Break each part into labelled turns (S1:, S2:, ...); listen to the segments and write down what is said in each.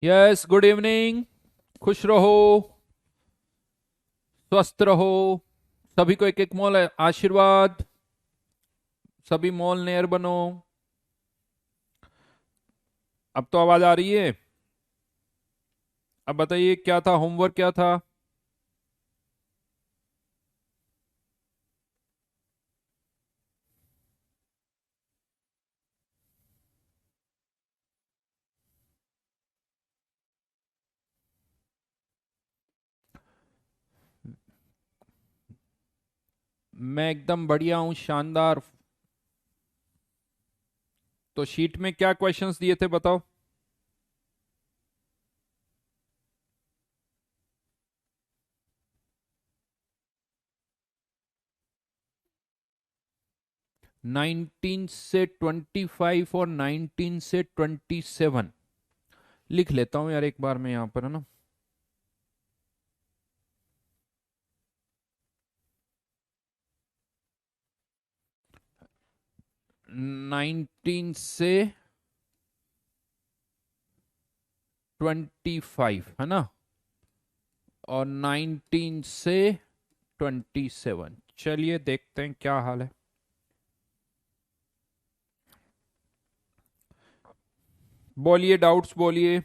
S1: Yes, good evening. खुश रहो, स्वस्थ रहो। सभी को एक एक मोल आशीर्वाद। सभी मोल नेयर बनो। अब तो आवाज आ रही है। अब बताइए, क्या था होमवर्क, क्या था? मैं एकदम बढ़िया हूं, शानदार। तो शीट में क्या क्वेश्चंस दिए थे, बताओ। 19 से 25 और 19 से 27। लिख लेता हूं यार एक बार में, यहां पर है ना। 19 से 25 है ना, और 19 से 27। चलिए देखते हैं क्या हाल है। बोलिए, डाउट्स बोलिए।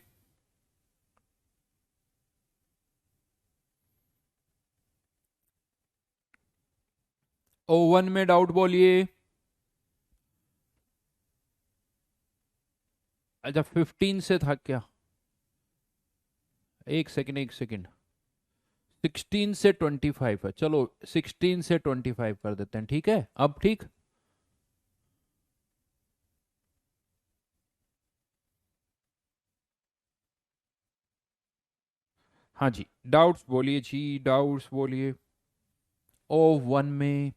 S1: O1 में डाउट बोलिए। अच्छा, 15 से था क्या? एक सेकंड, एक सेकंड। 16 से 25 है, चलो 16 से 25 कर देते हैं, ठीक है अब ठीक। हाँ जी, डाउट्स बोलिए जी, डाउट्स बोलिए। O1 में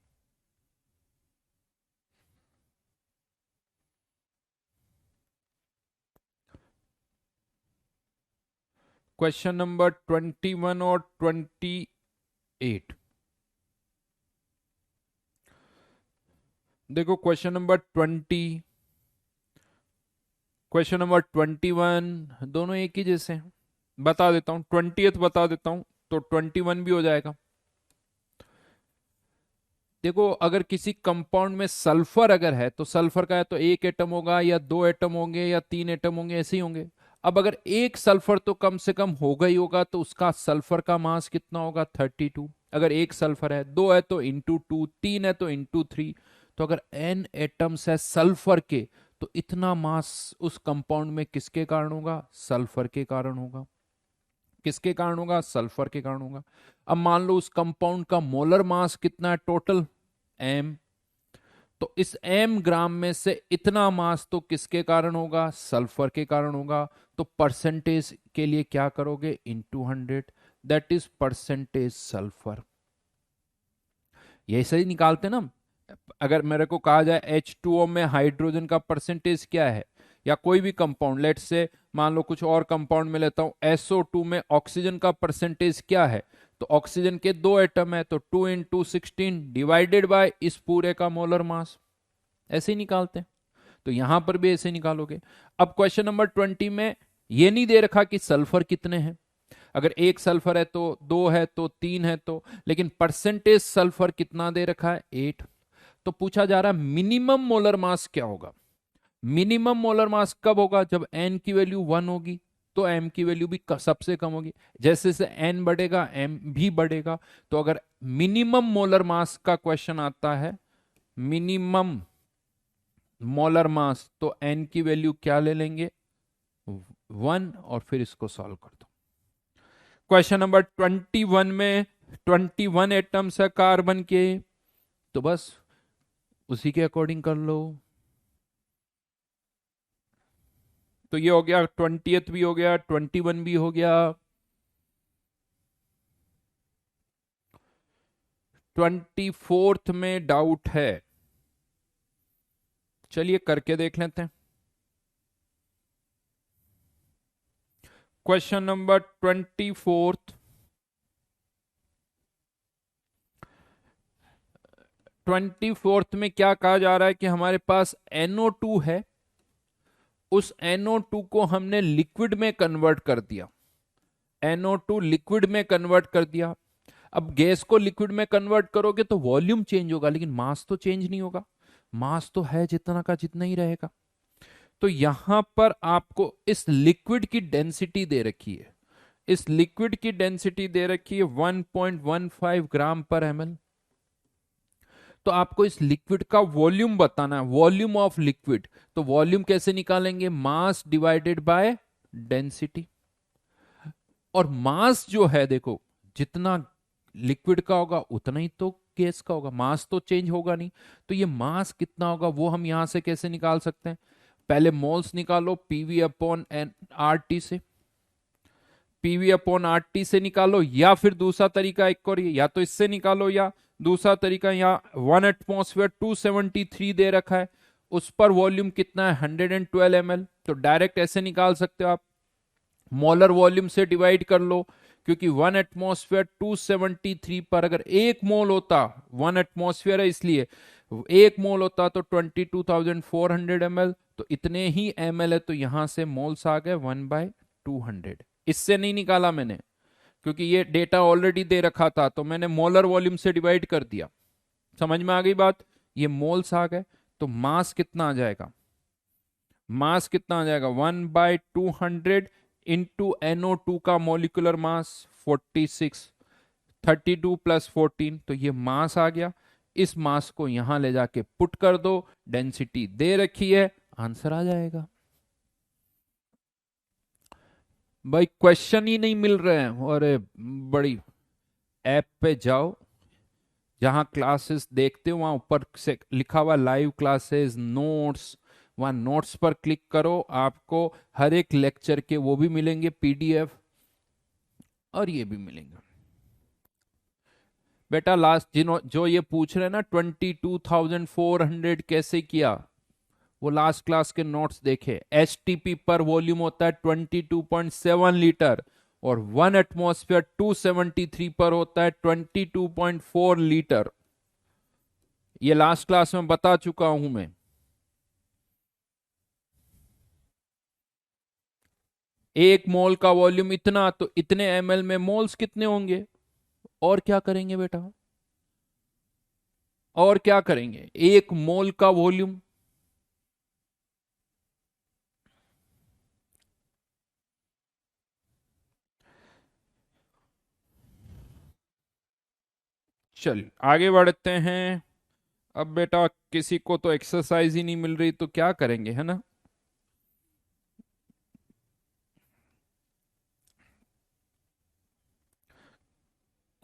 S1: क्वेश्चन नंबर 21 और 28। देखो, क्वेश्चन नंबर 20, क्वेश्चन नंबर 21 दोनों एक ही जैसे हैं। बता देता हूँ, 20th बता देता हूँ, तो 21 भी हो जाएगा। देखो, अगर किसी कंपाउंड में सल्फर अगर है तो सल्फर का है तो एक एटम होगा या दो एटम होंगे या तीन एटम होंगे, ऐसे ही होंगे। अब अगर एक सल्फर तो कम से कम होगा ही होगा, तो उसका सल्फर का मास कितना होगा? 32। अगर एक सल्फर है, दो है तो इंटू टू, तीन है तो इंटू थ्री। तो अगर एन एटम्स है सल्फर के, तो इतना मास उस कंपाउंड में किसके कारण होगा? सल्फर के कारण होगा। किसके कारण होगा? सल्फर के कारण होगा। अब मान लो उस कंपाउंड का मोलर मास कितना है टोटल? एम। तो इस एम ग्राम में से इतना मास तो किसके कारण होगा? सल्फर के कारण होगा। तो परसेंटेज के लिए क्या करोगे? Into 100, that is percentage sulphur. यही सही निकालते ना हम। अगर मेरे को कहा जाए H2O में हाइड्रोजन का परसेंटेज क्या है, या कोई भी कंपाउंड, लेट से मान लो कुछ और कंपाउंड में लेता हूं, SO2 में ऑक्सीजन का परसेंटेज क्या है? तो ऑक्सीजन के दो एटम है, तो 2 × 16 डिवाइडेड बाय इस पूरे का मोलर मास। ऐसे ही निकालते हैं। तो यहां पर भी ऐसे निकालोगे। अब क्वेश्चन नंबर 20 में ये नहीं दे रखा कि सल्फर कितने हैं। अगर एक सल्फर है तो दो है तो तीन है तो, लेकिन परसेंटेज सल्फर कितना दे रखा है? 8। तो पूछा जा रहा है मिनिमम मोलर मास क्या होगा। मिनिमम मोलर मास कब होगा? जब एन की वैल्यू 1 होगी, तो एम की वैल्यू भी सबसे कम होगी। जैसे जैसे एन बढ़ेगा एम भी बढ़ेगा। तो अगर मिनिमम मोलर मास का क्वेश्चन आता है, मिनिमम मोलर मास, तो एन की वैल्यू क्या ले लेंगे? 1, और फिर इसको सॉल्व कर दो। क्वेश्चन नंबर 21 में 21 एटम्स है कार्बन के, तो बस उसी के अकॉर्डिंग कर लो। तो ये हो गया, 20th भी हो गया, 21 भी हो गया। 24th में डाउट है, चलिए करके देख लेते हैं। Question number 24th। 24th में क्या कहा जा रहा है कि हमारे पास NO2 है उस NO2 को हमने लिक्विड में कन्वर्ट कर दिया, NO2 लिक्विड में कन्वर्ट कर दिया। अब गैस को लिक्विड में कन्वर्ट करोगे तो वॉल्यूम चेंज होगा, लेकिन मास तो चेंज नहीं होगा, मास तो है जितना का जितना ही रहेगा। तो यहां पर आपको इस लिक्विड की डेंसिटी दे रखी है, इस लिक्विड की डेंसिटी दे रखी है 1.15 ग्राम पर ml। तो आपको इस लिक्विड का वॉल्यूम बताना है, वॉल्यूम ऑफ लिक्विड। तो वॉल्यूम कैसे निकालेंगे, मास डिवाइडेड बाय डेंसिटी। और मास जो है देखो, जितना लिक्विड का होगा उतना ही तो गैस का होगा, मास तो चेंज होगा नहीं। तो ये मास कितना होगा वो हम यहां से कैसे निकाल सकते हैं, पहले मोल्स निकालो PV upon N R T से, पीवी अपॉन आर टी से निकालो, या फिर दूसरा तरीका एक और, या तो इससे निकालो, या दूसरा तरीका यहाँ 1 एटमॉस्फेयर 273 दे रखा है, उस पर वॉल्यूम कितना है 112 ml। तो डायरेक्ट ऐसे निकाल सकते हो आप, मोलर वॉल्यूम से डिवाइड कर लो, क्योंकि 1 एटमॉस्फेयर 273 पर अगर एक मोल होता, 1 एटमॉस्फेयर है इसलिए एक मोल होता तो 22,400 ml, तो इतने ही ml है, तो यहां से मोल्स आ गए 1/200। इससे नहीं निकाला मैंने, क्योंकि ये डेटा ऑलरेडी दे रखा था, तो मैंने मोलर वॉल्यूम से डिवाइड कर दिया। समझ में आ गई बात, ये मोल्स आ गए। तो मास कितना आ जाएगा, मास कितना आ जाएगा 1/200 इंटू NO2 का मोलिकुलर मास 46, 32 प्लस 14, तो ये मास आ गया। इस मास को यहां ले जाके पुट कर दो, डेंसिटी दे रखी है, आंसर आ जाएगा। भाई क्वेश्चन ही नहीं मिल रहे हैं, अरे बड़ी ऐप पे जाओ, जहां क्लासेस देखते हो वहां ऊपर से लिखा हुआ लाइव क्लासेस नोट्स, वहां नोट्स पर क्लिक करो, आपको हर एक लेक्चर के वो भी मिलेंगे PDF, और ये भी मिलेंगे। बेटा लास्ट जो ये पूछ रहे हैं ना 22,400 कैसे किया, वो लास्ट क्लास के नोट्स देखे। STP पर वॉल्यूम होता है 22.7 लीटर, और 1 एटमॉस्फेयर 273 पर होता है 22.4 लीटर। ये लास्ट क्लास में बता चुका हूं मैं। एक मोल का वॉल्यूम इतना, तो इतने ml में मोल्स कितने होंगे। और क्या करेंगे बेटा, और क्या करेंगे, एक मोल का वॉल्यूम, चल आगे बढ़ते हैं। अब बेटा किसी को तो एक्सरसाइज ही नहीं मिल रही, तो क्या करेंगे, है ना।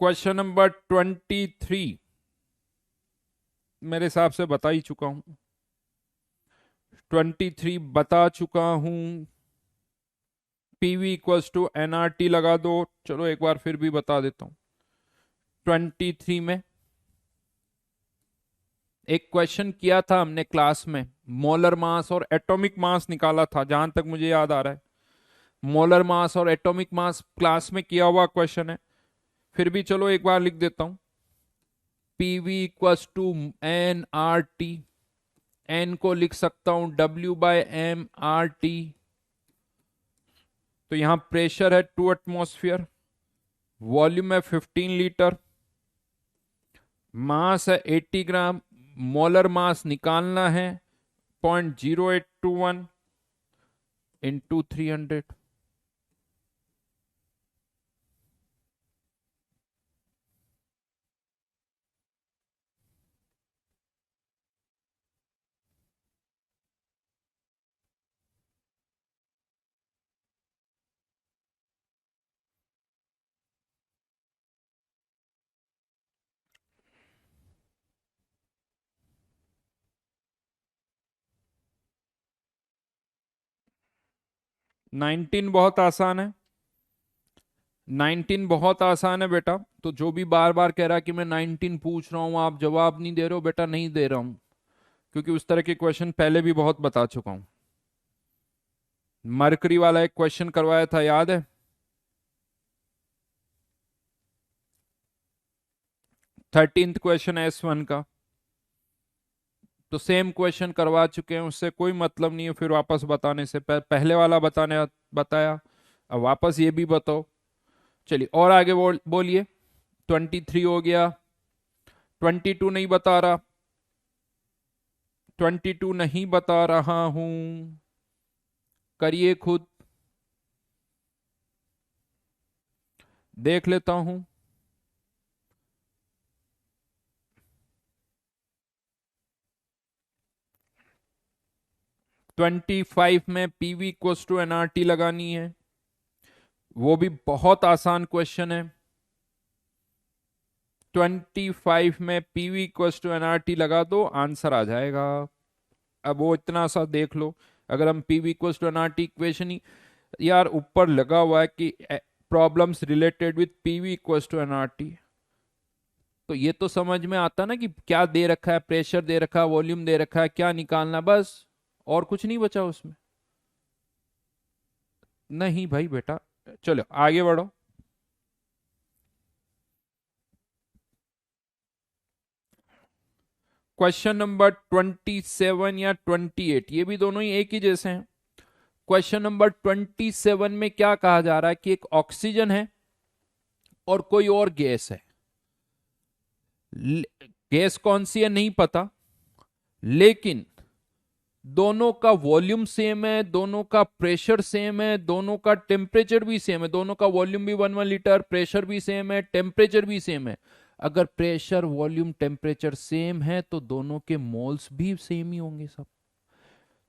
S1: क्वेश्चन नंबर 23 मेरे हिसाब से बता ही चुका हूं, 23 बता चुका हूं। PV इक्वल्स टू NRT लगा दो, चलो एक बार फिर भी बता देता हूं। 23 में एक क्वेश्चन किया था हमने क्लास में, मोलर मास और एटॉमिक मास निकाला था, जहां तक मुझे याद आ रहा है। मोलर मास और एटॉमिक मास क्लास में किया हुआ क्वेश्चन है, फिर भी चलो एक बार लिख देता हूं। PV equals to NRT, N को लिख सकता हूं W/m/RT। तो यहां प्रेशर है 2 एटमॉस्फेयर, वॉल्यूम है 15 लीटर, मास है 80 ग्राम, मोलर मास निकालना है 0.0821 इंटू 300। 19 बहुत आसान है, 19 बहुत आसान है बेटा। तो जो भी बार बार कह रहा है कि मैं 19 पूछ रहा हूं आप जवाब नहीं दे रहे हो, बेटा नहीं दे रहा हूं, क्योंकि उस तरह के क्वेश्चन पहले भी बहुत बता चुका हूं। मरकरी वाला एक क्वेश्चन करवाया था, याद है। 13th क्वेश्चन S1 का, तो सेम क्वेश्चन करवा चुके हैं, उससे कोई मतलब नहीं है फिर वापस बताने से। पहले वाला बताया, अब वापस ये भी बताओ। चलिए और आगे बोलिए। 23 हो गया। 22 नहीं बता रहा, 22 नहीं बता रहा हूं, करिए खुद, देख लेता हूं। 25 में पीवी इक्वल्स टू एनआरटी लगानी है, वो भी बहुत आसान क्वेश्चन है। 25 में पीवी इक्वल्स टू एनआरटी लगा दो, आंसर आ जाएगा। अब वो इतना सा देख लो, अगर हम PV equals to NRT equation ही यार ऊपर लगा हुआ है कि problems related with PV equals to NRT, तो ये तो समझ में आता ना कि क्या दे रखा है, प्रेशर दे रखा है, वॉल्यूम दे रखा है, क्या निकालना, बस और कुछ नहीं बचा उसमें। नहीं भाई बेटा, चलो आगे बढ़ो। क्वेश्चन नंबर 27 या 28, ये भी दोनों ही एक ही जैसे हैं। क्वेश्चन नंबर 27 में क्या कहा जा रहा है कि एक ऑक्सीजन है और कोई और गैस है। गैस कौन सी है नहीं पता, लेकिन दोनों का वॉल्यूम सेम है, दोनों का प्रेशर सेम है, दोनों का टेम्परेचर भी सेम है, दोनों का वॉल्यूम भी 1 1 लीटर, प्रेशर भी सेम है, टेम्परेचर भी सेम है। अगर प्रेशर वॉल्यूम टेम्परेचर सेम है तो दोनों के मोल्स भी सेम ही होंगे सब,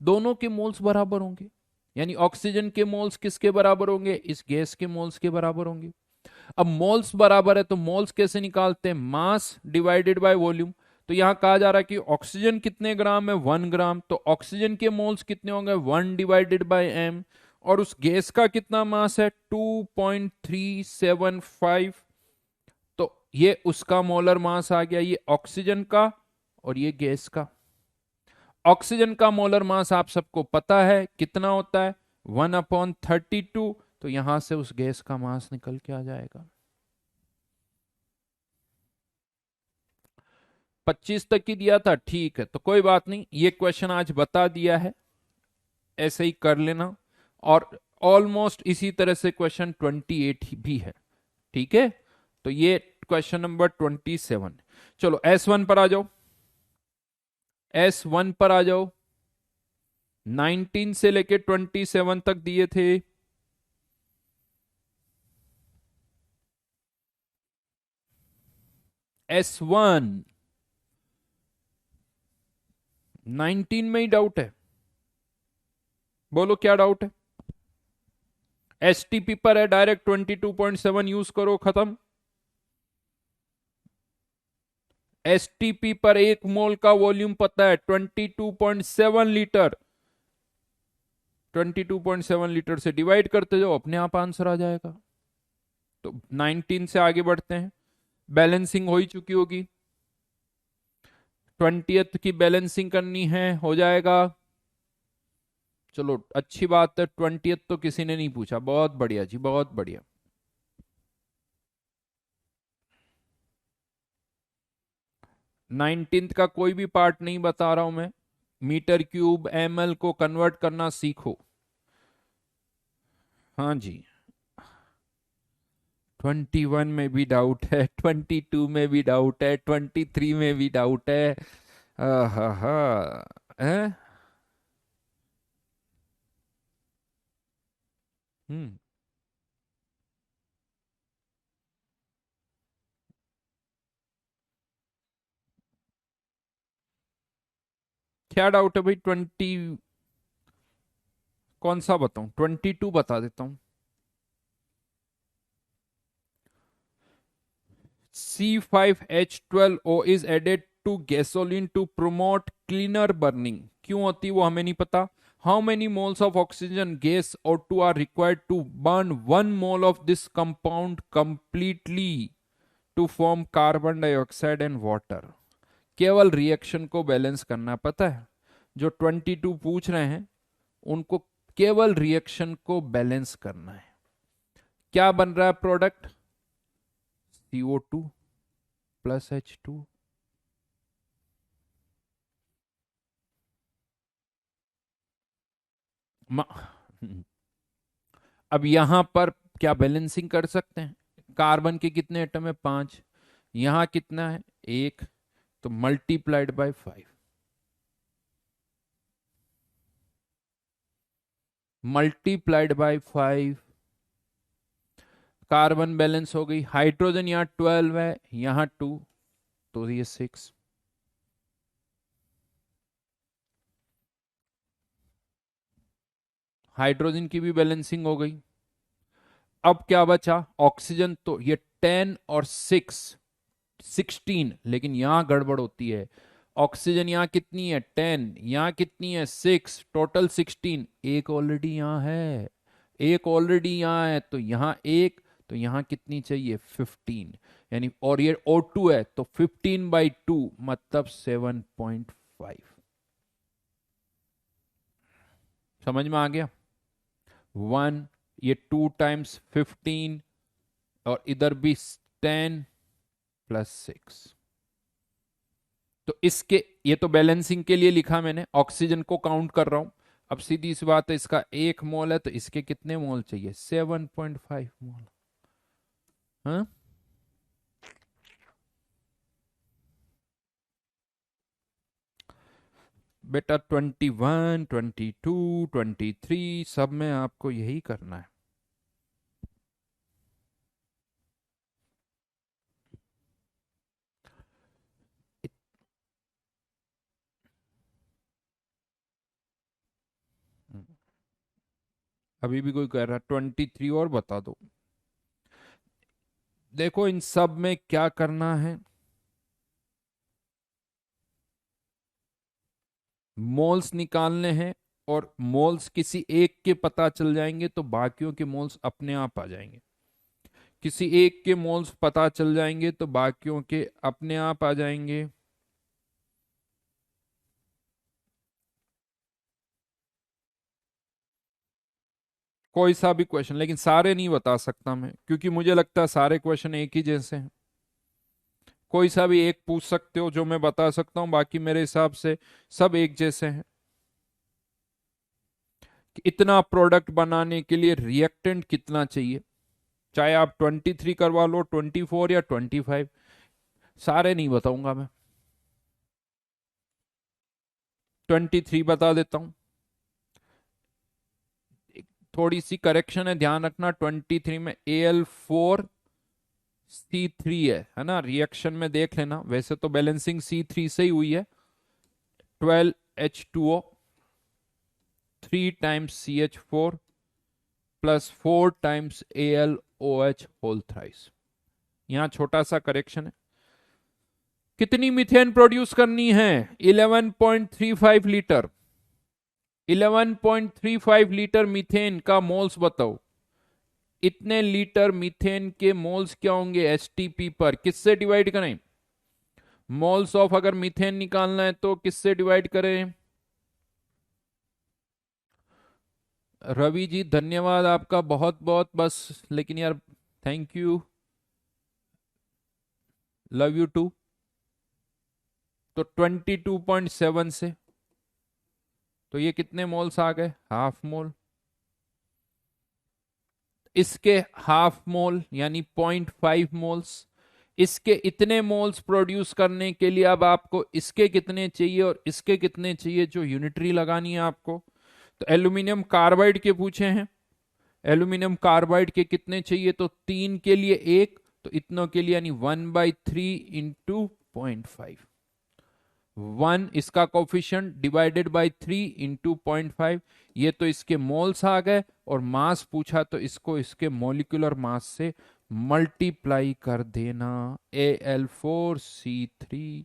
S1: दोनों के मोल्स बराबर होंगे। यानी ऑक्सीजन के मोल्स किसके बराबर होंगे, इस गैस के मोल्स के बराबर होंगे। अब मोल्स बराबर है तो मोल्स कैसे निकालते हैं, मास डिवाइडेड बाय वॉल्यूम। तो यहां कहा जा रहा है कि ऑक्सीजन कितने ग्राम है, 1 ग्राम, तो ऑक्सीजन के मोल्स कितने होंगे, 1/m। और उस गैस का कितना मास है, 2.375। तो ये उसका मोलर मास आ गया, ये ऑक्सीजन का और ये गैस का। ऑक्सीजन का मोलर मास आप सबको पता है कितना होता है, 1/32। तो यहां से उस गैस का मास निकल के आ जाएगा। 25 तक ही दिया था, ठीक है, तो कोई बात नहीं, ये क्वेश्चन आज बता दिया है, ऐसे ही कर लेना। और ऑलमोस्ट इसी तरह से क्वेश्चन 28 भी है, ठीक है। तो ये क्वेश्चन नंबर 27। चलो S1 पर आ जाओ, S1 पर आ जाओ। 19 से लेके 27 तक दिए थे। S1 19 में ही डाउट है, बोलो क्या डाउट है। एसटीपी पर है, डायरेक्ट 22.7 यूज करो, खत्म। एसटीपी पर एक मोल का वॉल्यूम पता है 22.7 लीटर, 22.7 लीटर से डिवाइड करते जाओ, अपने आप आंसर आ जाएगा। तो 19 से आगे बढ़ते हैं, बैलेंसिंग हो ही चुकी होगी, 20th की बैलेंसिंग करनी है, हो जाएगा। चलो अच्छी बात है, 20th तो किसी ने नहीं पूछा, बहुत बढ़िया जी, बहुत बढ़िया। नाइनटीन्थ का कोई भी पार्ट नहीं बता रहा हूं मैं, मीटर क्यूब ml को कन्वर्ट करना सीखो। हाँ जी, 21 में भी डाउट है, 22 में भी डाउट है, 23 में भी डाउट है। हा है। हम्म, क्या डाउट है भाई, 20 कौन सा बताऊं, 22 बता देता हूं। C5H12O is added to gasoline to promote cleaner burning, क्यों होती वो हमें नहीं पता। How many moles of oxygen gas O2 are required to burn 1 mole of this compound completely to form carbon dioxide and water। केवल reaction को balance करना पता है, जो 22 पूछ रहे हैं उनको केवल रिएक्शन को बैलेंस करना है। क्या बन रहा है प्रोडक्ट, CO2 प्लस H2। अब यहां पर क्या बैलेंसिंग कर सकते हैं? कार्बन के कितने एटम है? 5। यहां कितना है? 1। तो multiplied by 5, multiplied by 5, carbon balance हो गई। हाइड्रोजन यहाँ 12 है, यहाँ 2, तो ये 6। हाइड्रोजन की भी बैलेंसिंग हो गई। अब क्या बचा? ऑक्सीजन। तो ये 10 और 6, 16, लेकिन यहां गड़बड़ होती है। ऑक्सीजन यहाँ कितनी है? 10। यहाँ कितनी है? 6। टोटल 16। एक ऑलरेडी यहाँ है, एक ऑलरेडी यहाँ है, तो यहाँ एक, तो यहाँ कितनी चाहिए? 15। यानी और ये O2 है, तो 15/2 मतलब 7.5। समझ में आ गया? 1, ये 2 टाइम्स 15, और इधर भी 10 प्लस 6। तो इसके, ये तो बैलेंसिंग के लिए लिखा मैंने, ऑक्सीजन को काउंट कर रहा हूं। अब सीधी सी बात है, इसका 1 मोल है, तो इसके कितने मोल चाहिए? 7.5 मोल। हाँ, बेटा 21, 22, 23 सब में आपको यही करना है। अभी भी कोई कह रहा है 23 और बता दो। देखो इन सब में क्या करना है, मोल्स निकालने हैं, और मोल्स किसी एक के पता चल जाएंगे तो बाकियों के मोल्स अपने आप आ जाएंगे। किसी एक के मोल्स पता चल जाएंगे तो बाकियों के अपने आप आ जाएंगे। कोई सा भी क्वेश्चन, लेकिन सारे नहीं बता सकता मैं, क्योंकि मुझे लगता है सारे क्वेश्चन एक ही जैसे हैं। कोई सा भी एक पूछ सकते हो जो मैं बता सकता हूं, बाकी मेरे हिसाब से सब एक जैसे हैं। कि इतना प्रोडक्ट बनाने के लिए रिएक्टेंट कितना चाहिए, चाहे आप 23 करवा लो, 24 या 25, सारे नहीं बताऊंगा मैं। 23 बता देता हूं। थोड़ी सी करेक्शन है, ध्यान रखना। 23 में Al4C3 है ना? रिएक्शन में देख लेना, वैसे तो बैलेंसिंग C3 से ही हुई है। 12H2O, 3 times CH4 plus 4 times AlOH whole thrice. यहां छोटा सा करेक्शन है। कितनी मीथेन प्रोड्यूस करनी है? 11.35 लीटर। 11.35 लीटर मीथेन का मोल्स बताओ। इतने लीटर मीथेन के मोल्स क्या होंगे एसटीपी पर? किससे डिवाइड करें? मोल्स ऑफ अगर मीथेन निकालना है तो किससे डिवाइड करें? रवि जी धन्यवाद आपका बहुत बहुत, बस लेकिन यार thank you, love you too. तो 22.7 से, तो ये कितने मोल्स आ गए? Half mole. इसके हाफ मोल यानी 0.5 मोल्स। इसके इतने मोल्स प्रोड्यूस करने के लिए अब आपको इसके कितने चाहिए और इसके कितने चाहिए, जो यूनिटरी लगानी है आपको। तो एल्यूमिनियम कार्बाइड के पूछे हैं, एल्यूमिनियम कार्बाइड के कितने चाहिए? तो 3 के लिए 1, तो इतनों के लिए यानी 1/3 इंटू 0.5। 1 इसका कोफिशिएंट डिवाइडेड बाय 3 इंटू 0.5। ये तो इसके मोल्स आ गए, और मास पूछा तो इसको इसके मोलिकुलर मास से मल्टीप्लाई कर देना। Al4C3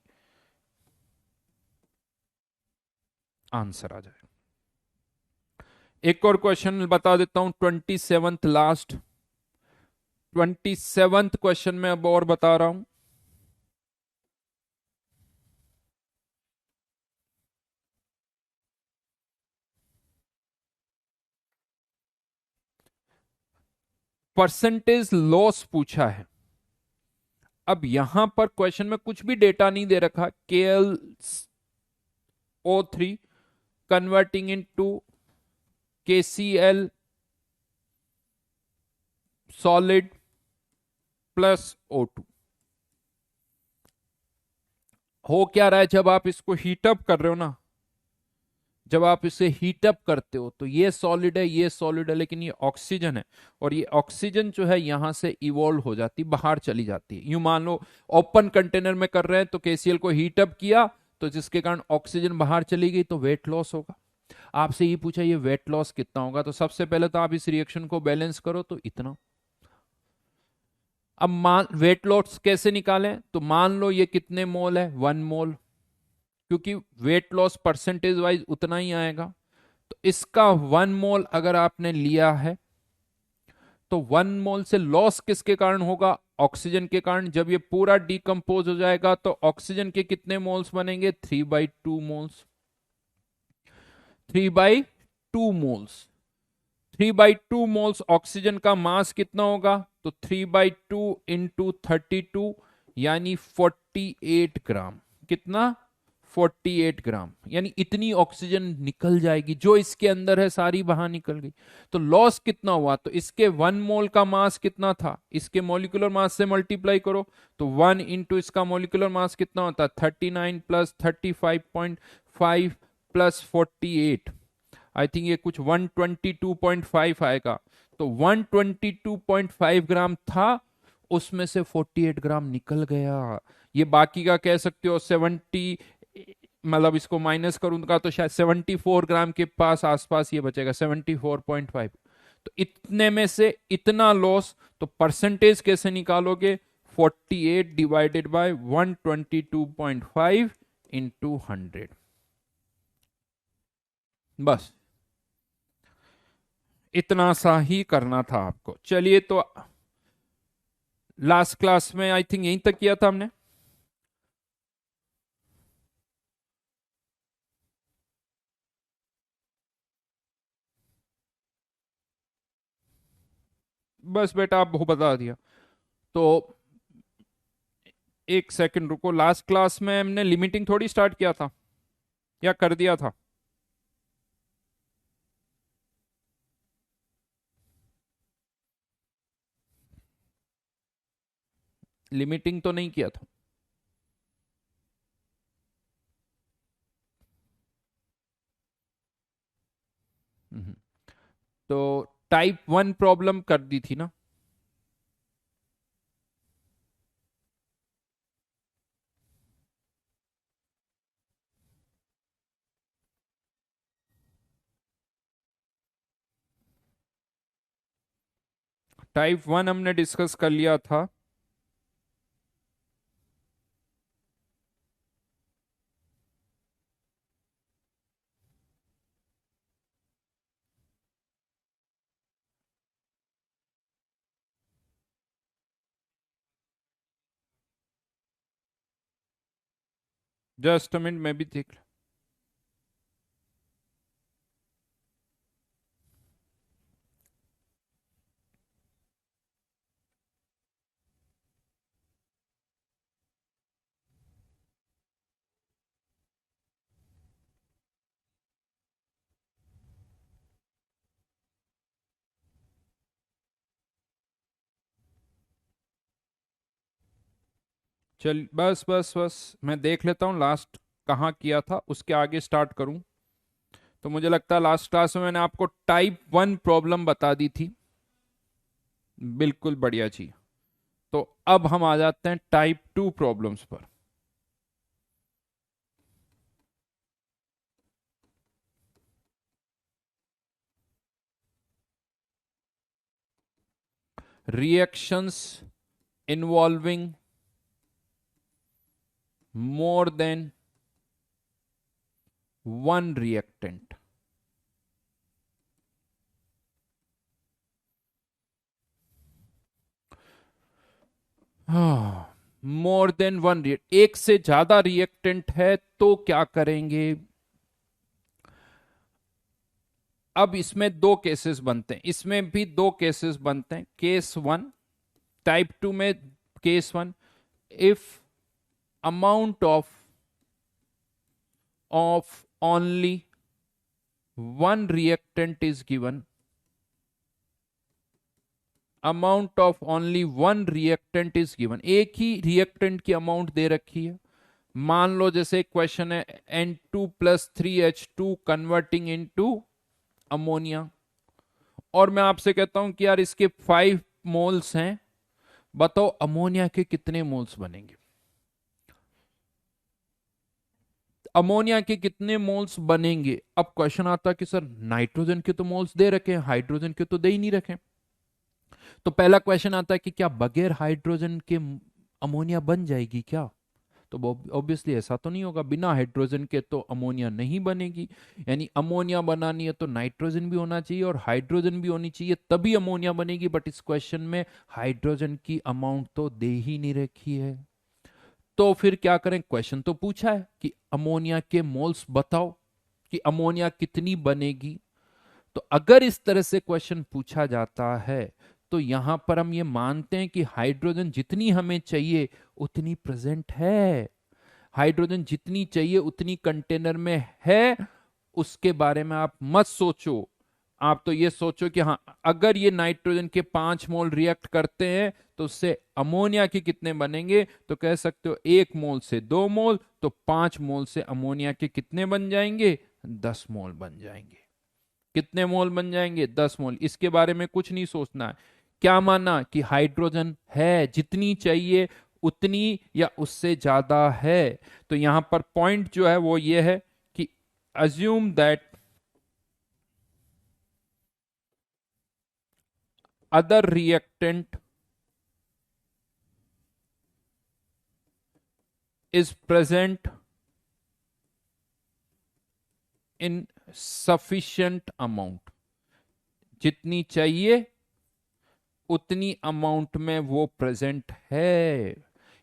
S1: आंसर आ जाए। एक और क्वेश्चन बता देता हूं, 27th लास्ट, 27th क्वेश्चन में अब और बता रहा हूं। परसेंटेज लॉस पूछा है। अब यहां पर क्वेश्चन में कुछ भी डेटा नहीं दे रखा। KlO3 converting into KCl solid plus O2। हो क्या रहा है, जब आप इसको हीटअप कर रहे हो ना, जब आप इसे हीटअप करते हो तो ये सॉलिड है, ये सॉलिड है, लेकिन ये ऑक्सीजन है, और ये ऑक्सीजन जो है यहां से इवॉल्व हो जाती, बाहर चली जाती है। यूं मान लो ओपन कंटेनर में कर रहे हैं तो केसीएल को हीटअप किया, तो जिसके कारण ऑक्सीजन बाहर चली गई, तो वेट लॉस होगा। आपसे ये पूछा ये वेट लॉस कितना होगा, तो सबसे पहले तो आप इस रिएक्शन को बैलेंस करो तो इतना। अब मान वेट लॉस कैसे निकालें, तो मान लो ये कितने मोल है, 1 मोल, क्योंकि वेट लॉस परसेंटेज वाइज उतना ही आएगा। तो इसका 1 मोल अगर आपने लिया है, तो 1 मोल से लॉस किसके कारण होगा, ऑक्सीजन के कारण। जब ये पूरा डिकम्पोज हो जाएगा तो ऑक्सीजन के कितने मोल्स बनेंगे, 3/2 मोल्स। 3/2 मोल्स, 3/2 मोल्स ऑक्सीजन का मास कितना होगा, तो 3/2 × 32 यानी 48 ग्राम। कितना, 48 ग्राम, यानी इतनी ऑक्सीजन निकल जाएगी, जो इसके अंदर है सारी बाहर निकल गई। तो लॉस कितना हुआ, तो इसके 1 मोल का मास कितना था, इसके मॉलिक्यूलर मास से मल्टीप्लाई करो, तो 1 × इसका मॉलिक्यूलर मास कितना होता है, 39 + 35.5 + 48, आई थिंक ये कुछ 122.5 आएगा। तो 122.5 ग्राम था, उसमें से 48 ग्राम निकल गया। ये बाकी का कह सकते हो 70, मतलब इसको माइनस करूंगा तो शायद 74 ग्राम के पास आसपास ये बचेगा, 74.5। तो इतने में से इतना लॉस, तो परसेंटेज कैसे निकालोगे, 48 डिवाइडेड बाय 122.5 इंटू 100। बस इतना सा ही करना था आपको। चलिए, तो लास्ट क्लास में आई थिंक यहीं तक किया था हमने। बस बेटा आप बता दिया। तो एक सेकंड रुको, लास्ट क्लास में हमने लिमिटिंग थोड़ी स्टार्ट किया था, या कर दिया था, लिमिटिंग तो नहीं किया था। हम्म। तो टाइप 1 प्रॉब्लम कर दी थी ना। टाइप 1 हमने डिस्कस कर लिया था। जस्ट अ मिनट, मैं भी देख। चल बस बस बस, मैं देख लेता हूँ लास्ट कहाँ किया था, उसके आगे स्टार्ट करूँ। तो मुझे लगता है लास्ट क्लास में मैंने आपको टाइप 1 प्रॉब्लम बता दी थी। बिल्कुल बढ़िया जी। तो अब हम आ जाते हैं टाइप 2 प्रॉब्लम्स पर। Reactions involving more than one reactant. More than one, एक से ज्यादा रिएक्टेंट है तो क्या करेंगे। अब इसमें दो केसेस बनते हैं, इसमें भी दो केसेस बनते हैं। केस 1, टाइप 2 में case 1, if amount of only one reactant is given, amount of only one reactant is given, एक ही रिएक्टेंट की अमाउंट दे रखी है। मान लो जैसे क्वेश्चन है N2+3H2 कन्वर्टिंग इनटू अमोनिया, और मैं आपसे कहता हूं कि यार इसके 5 मोल्स हैं, बताओ अमोनिया के कितने मोल्स बनेंगे। अमोनिया के कितने मोल्स बनेंगे। अब क्वेश्चन आता कि सर नाइट्रोजन के तो मोल्स दे रखे हैं, हाइड्रोजन के तो दे ही नहीं रखे। तो पहला क्वेश्चन आता है कि क्या बगैर हाइड्रोजन के अमोनिया बन जाएगी क्या। तो ऑब्वियसली ऐसा तो नहीं होगा, बिना हाइड्रोजन के तो अमोनिया नहीं बनेगी। यानी अमोनिया बनानी है तो नाइट्रोजन भी होना चाहिए और हाइड्रोजन भी होनी चाहिए, तभी अमोनिया बनेगी। बट इस क्वेश्चन में हाइड्रोजन की अमाउंट तो दे ही नहीं रखी है। तो फिर क्या करें, क्वेश्चन तो पूछा है कि अमोनिया के मोल्स बताओ कि अमोनिया कितनी बनेगी। तो अगर इस तरह से क्वेश्चन पूछा जाता है तो यहां पर हम ये मानते हैं कि हाइड्रोजन जितनी हमें चाहिए उतनी प्रेजेंट है, हाइड्रोजन जितनी चाहिए उतनी कंटेनर में है। उसके बारे में आप मत सोचो, आप तो ये सोचो कि हाँ अगर ये नाइट्रोजन के 5 मोल रिएक्ट करते हैं तो उससे अमोनिया के कितने बनेंगे। तो कह सकते हो 1 मोल से 2 मोल, तो 5 मोल से अमोनिया के कितने बन जाएंगे, 10 मोल बन जाएंगे। कितने मोल बन जाएंगे, 10 मोल। इसके बारे में कुछ नहीं सोचना है, क्या माना कि हाइड्रोजन है, जितनी चाहिए उतनी या उससे ज्यादा है। तो यहां पर पॉइंट जो है वो ये है कि assume that other reactant is present in sufficient amount, जितनी चाहिए उतनी अमाउंट में वो प्रेजेंट है।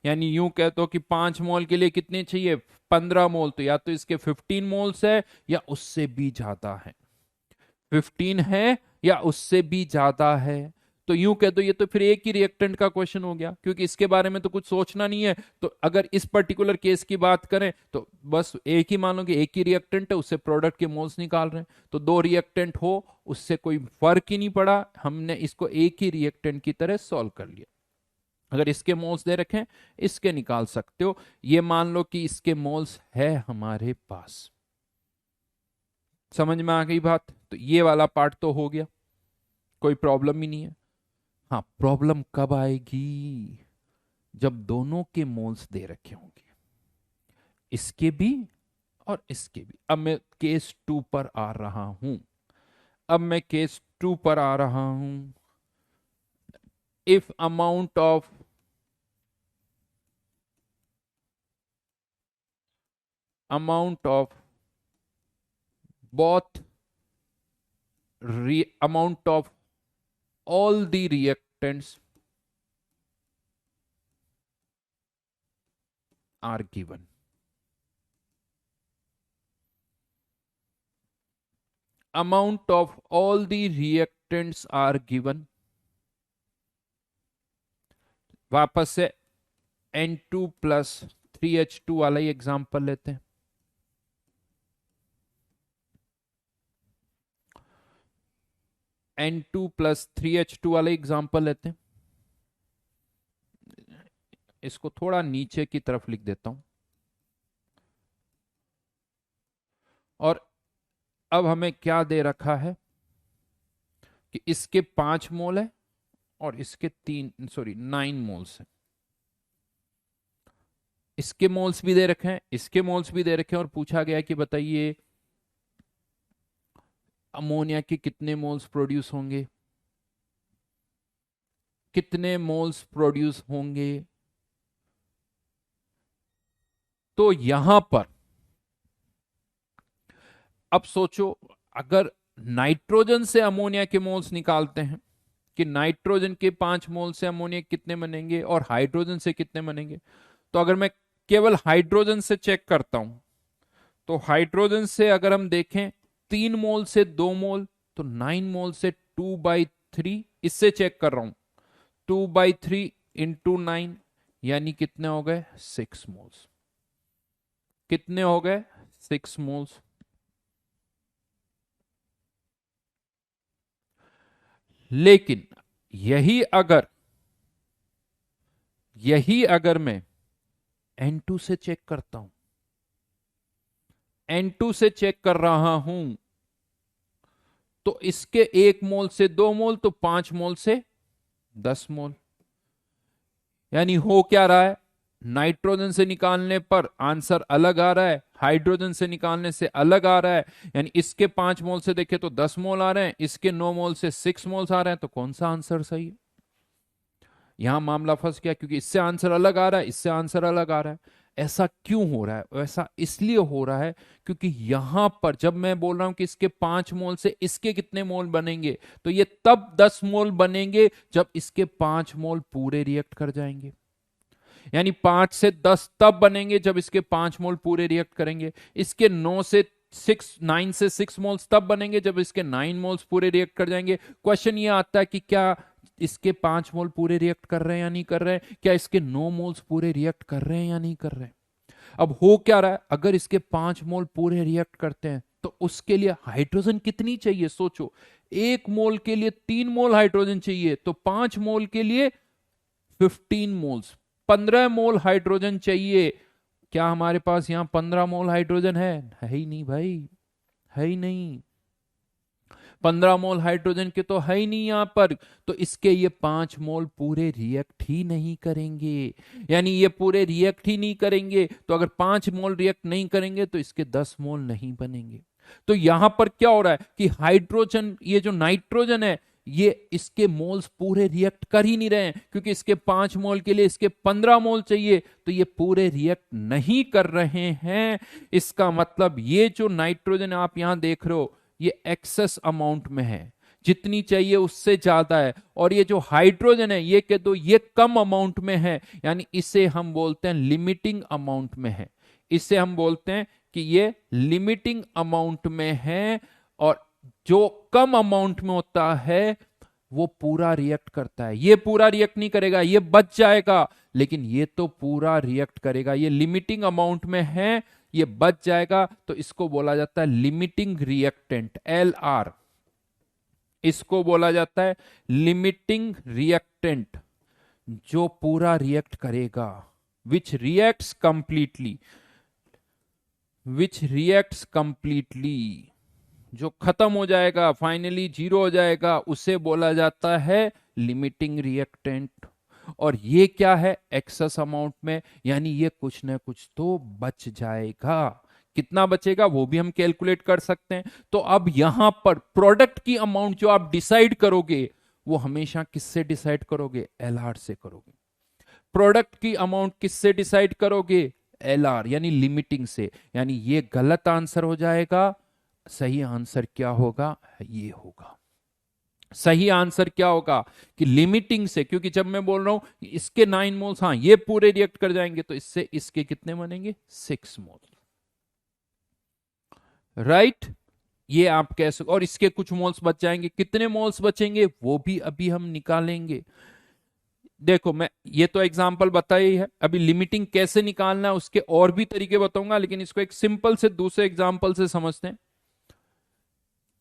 S1: यानी यूं कहते हो कि 5 मोल के लिए कितने चाहिए, 15 मोल, तो या तो इसके 15 मोल्स है या उससे भी ज्यादा है, 15 है या उससे भी ज्यादा है। तो यूं कह दो ये तो फिर एक ही रिएक्टेंट का क्वेश्चन हो गया, क्योंकि इसके बारे में तो कुछ सोचना नहीं है। तो अगर इस पर्टिकुलर केस की बात करें तो बस एक ही मानो कि एक ही रिएक्टेंट है, उससे प्रोडक्ट के मोल्स निकाल रहे हैं। तो 2 रिएक्टेंट हो उससे कोई फर्क ही नहीं पड़ा, हमने इसको एक ही रिएक्टेंट की तरह सॉल्व कर लिया। अगर इसके मोल्स दे रखें इसके निकाल सकते हो। ये मान लो कि इसके मोल्स है हमारे पास, समझ में आ गई बात। तो ये वाला पार्ट तो हो गया, कोई प्रॉब्लम ही नहीं है। हाँ प्रॉब्लम कब आएगी, जब दोनों के मोल्स दे रखे होंगे, इसके भी और इसके भी। अब मैं केस 2 पर आ रहा हूं, अब मैं केस 2 पर आ रहा हूं। If amount of both amount of all the reactants are given, amount of all the reactants are given। वापस से N2+3H2 वाला ही एग्जांपल लेते हैं। N2+3H2 वाला एग्जांपल लेते हैं। इसको थोड़ा नीचे की तरफ लिख देता हूं। और अब हमें क्या दे रखा है कि इसके 5 मोल है और इसके 9 मोल्स है। इसके मोल्स भी दे रखे हैं, इसके मोल्स भी दे रखे हैं, और पूछा गया कि बताइए अमोनिया के कितने मोल्स प्रोड्यूस होंगे, कितने मोल्स प्रोड्यूस होंगे। तो यहां पर अब सोचो, अगर नाइट्रोजन से अमोनिया के मोल्स निकालते हैं कि नाइट्रोजन के 5 मोल से अमोनिया कितने बनेंगे और हाइड्रोजन से कितने बनेंगे। तो अगर मैं केवल हाइड्रोजन से चेक करता हूं तो हाइड्रोजन से अगर हम देखें 3 मोल से 2 मोल, तो 9 मोल से 2/3, इससे चेक कर रहा हूं 2/3 इंटू 9, यानी कितने हो गए 6 मोल्स। कितने हो गए 6 मोल्स। लेकिन यही अगर मैं N2 से चेक करता हूं, N2 से चेक कर रहा हूं, तो इसके 1 मोल से 2 मोल, तो 5 मोल से 10 मोल। यानी हो क्या रहा है, नाइट्रोजन से निकालने पर आंसर अलग आ रहा है, हाइड्रोजन से निकालने से अलग आ रहा है। यानी इसके 5 मोल से देखे तो 10 मोल आ रहे हैं, इसके 9 मोल से 6 मोल्स आ रहे हैं, तो कौन सा आंसर सही है? यहां मामला फंस गया, क्योंकि इससे आंसर अलग आ रहा है, इससे आंसर अलग आ रहा है। ऐसा क्यों हो रहा है? ऐसा इसलिए हो रहा है क्योंकि यहां पर जब मैं बोल रहा हूं कि इसके 5 मोल से इसके कितने मोल बनेंगे, तो ये तब 10 मोल बनेंगे जब इसके 5 मोल पूरे रिएक्ट कर जाएंगे। यानी 5 से 10 तब बनेंगे जब इसके 5 मोल पूरे रिएक्ट करेंगे। इसके 9 से 6 तब बनेंगे जब इसके 9 मोल्स पूरे रिएक्ट कर जाएंगे। क्वेश्चन ये आता है कि क्या इसके 5 मोल पूरे रिएक्ट कर रहे हैं या नहीं कर रहे हैं, क्या इसके 9 मोल्स पूरे रिएक्ट कर रहे हैं या नहीं कर रहे हैं। अब हो क्या रहा है, अगर इसके 5 मोल पूरे रिएक्ट करते हैं तो उसके लिए हाइड्रोजन कितनी चाहिए, सोचो। 1 मोल के लिए 3 मोल हाइड्रोजन चाहिए, तो 5 मोल के लिए 15 मोल्स, 15 मोल हाइड्रोजन चाहिए। क्या हमारे पास यहां 15 मोल हाइड्रोजन है ही नहीं भाई, है ही नहीं। 15 मोल हाइड्रोजन के तो है ही नहीं यहां पर, तो इसके ये 5 मोल पूरे रिएक्ट ही नहीं करेंगे। यानी ये पूरे रिएक्ट ही नहीं करेंगे, तो अगर 5 मोल रिएक्ट नहीं करेंगे तो इसके 10 मोल नहीं बनेंगे। तो यहां पर क्या हो रहा है कि हाइड्रोजन, ये जो नाइट्रोजन है, ये इसके मोल्स पूरे रिएक्ट कर ही नहीं रहे हैं, क्योंकि इसके 5 मोल के लिए इसके 15 मोल चाहिए, तो ये पूरे रिएक्ट नहीं कर रहे हैं। इसका मतलब ये जो नाइट्रोजन आप यहां देख रहे हो, ये एक्सेस अमाउंट में है, जितनी चाहिए उससे ज्यादा है। और ये जो हाइड्रोजन है, ये कह दो ये कम अमाउंट में है, यानी इसे हम बोलते हैं लिमिटिंग अमाउंट में है। इसे हम बोलते हैं कि ये लिमिटिंग अमाउंट में है। और जो कम अमाउंट में होता है वो पूरा रिएक्ट करता है, ये पूरा रिएक्ट नहीं करेगा, ये बच जाएगा, लेकिन ये तो पूरा रिएक्ट करेगा। ये लिमिटिंग अमाउंट में है, ये बच जाएगा, तो इसको बोला जाता है लिमिटिंग रिएक्टेंट, LR। इसको बोला जाता है लिमिटिंग रिएक्टेंट, जो पूरा रिएक्ट करेगा, विच रिएक्ट्स कंप्लीटली, विच रिएक्ट्स कंप्लीटली, जो खत्म हो जाएगा, फाइनली जीरो हो जाएगा, उसे बोला जाता है लिमिटिंग रिएक्टेंट। और ये क्या है, एक्सेस अमाउंट में, यानी ये कुछ ना कुछ तो बच जाएगा। कितना बचेगा वो भी हम कैलकुलेट कर सकते हैं। तो अब यहां पर प्रोडक्ट की अमाउंट जो आप डिसाइड करोगे, वो हमेशा किससे डिसाइड करोगे, LR से करोगे। प्रोडक्ट की अमाउंट किससे डिसाइड करोगे, LR, यानी लिमिटिंग से। यानी ये गलत आंसर हो जाएगा। सही आंसर क्या होगा, ये होगा। सही आंसर क्या होगा कि लिमिटिंग से, क्योंकि जब मैं बोल रहा हूं इसके 9 मोल्स, हाँ ये पूरे रिएक्ट कर जाएंगे, तो इससे इसके कितने बनेंगे, 6 मोल, राइट। ये आप कह सकते, और इसके कुछ मोल्स बच जाएंगे, कितने मोल्स बचेंगे वो भी अभी हम निकालेंगे। देखो, मैं ये तो एग्जाम्पल बताया ही है, अभी लिमिटिंग कैसे निकालना है उसके और भी तरीके बताऊंगा, लेकिन इसको एक सिंपल से दूसरे एग्जाम्पल से समझते हैं।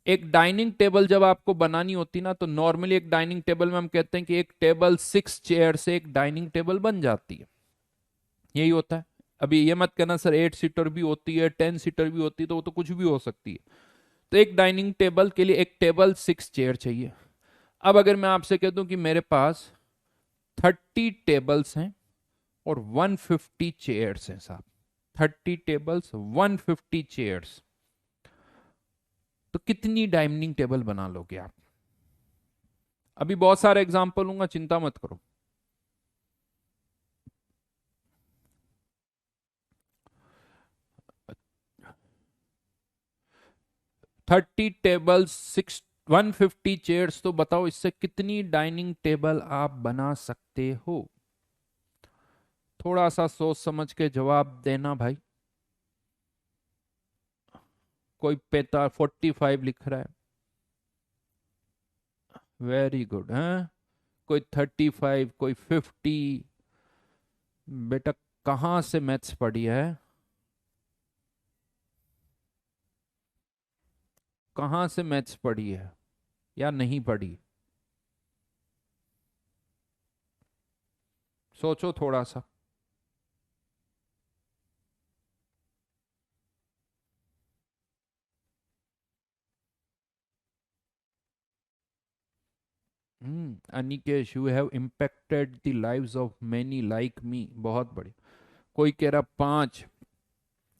S1: एक डाइनिंग टेबल जब आपको बनानी होती ना, तो नॉर्मली एक डाइनिंग टेबल में हम कहते हैं कि एक टेबल 6 चेयर से एक डाइनिंग टेबल बन जाती है, यही होता है। अभी ये मत कहना सर 8 सीटर भी होती है, 10 सीटर भी होती है, तो वो तो कुछ भी हो सकती है। तो एक डाइनिंग टेबल के लिए एक टेबल 6 चेयर चाहिए। अब अगर मैं आपसे कह दूं कि मेरे पास 30 टेबल्स हैं और 150 चेयर्स हैं साहब, 30 टेबल्स 150 चेयर्स, तो कितनी डाइनिंग टेबल बना लोगे आप? अभी बहुत सारे एग्जाम्पल लूंगा, चिंता मत करो। 30 टेबल्स, 150 चेयर्स, तो बताओ इससे कितनी डाइनिंग टेबल आप बना सकते हो? थोड़ा सा सोच समझ के जवाब देना भाई। कोई 45 लिख रहा है, वेरी गुड है। कोई 35, कोई 50। बेटा कहां से मैथ्स पढ़ी है, कहां से मैथ्स पढ़ी है या नहीं पढ़ी? सोचो थोड़ा सा। Anikesh, you have impacted the lives of many like me, बहुत बड़े। कोई कह रहा 5।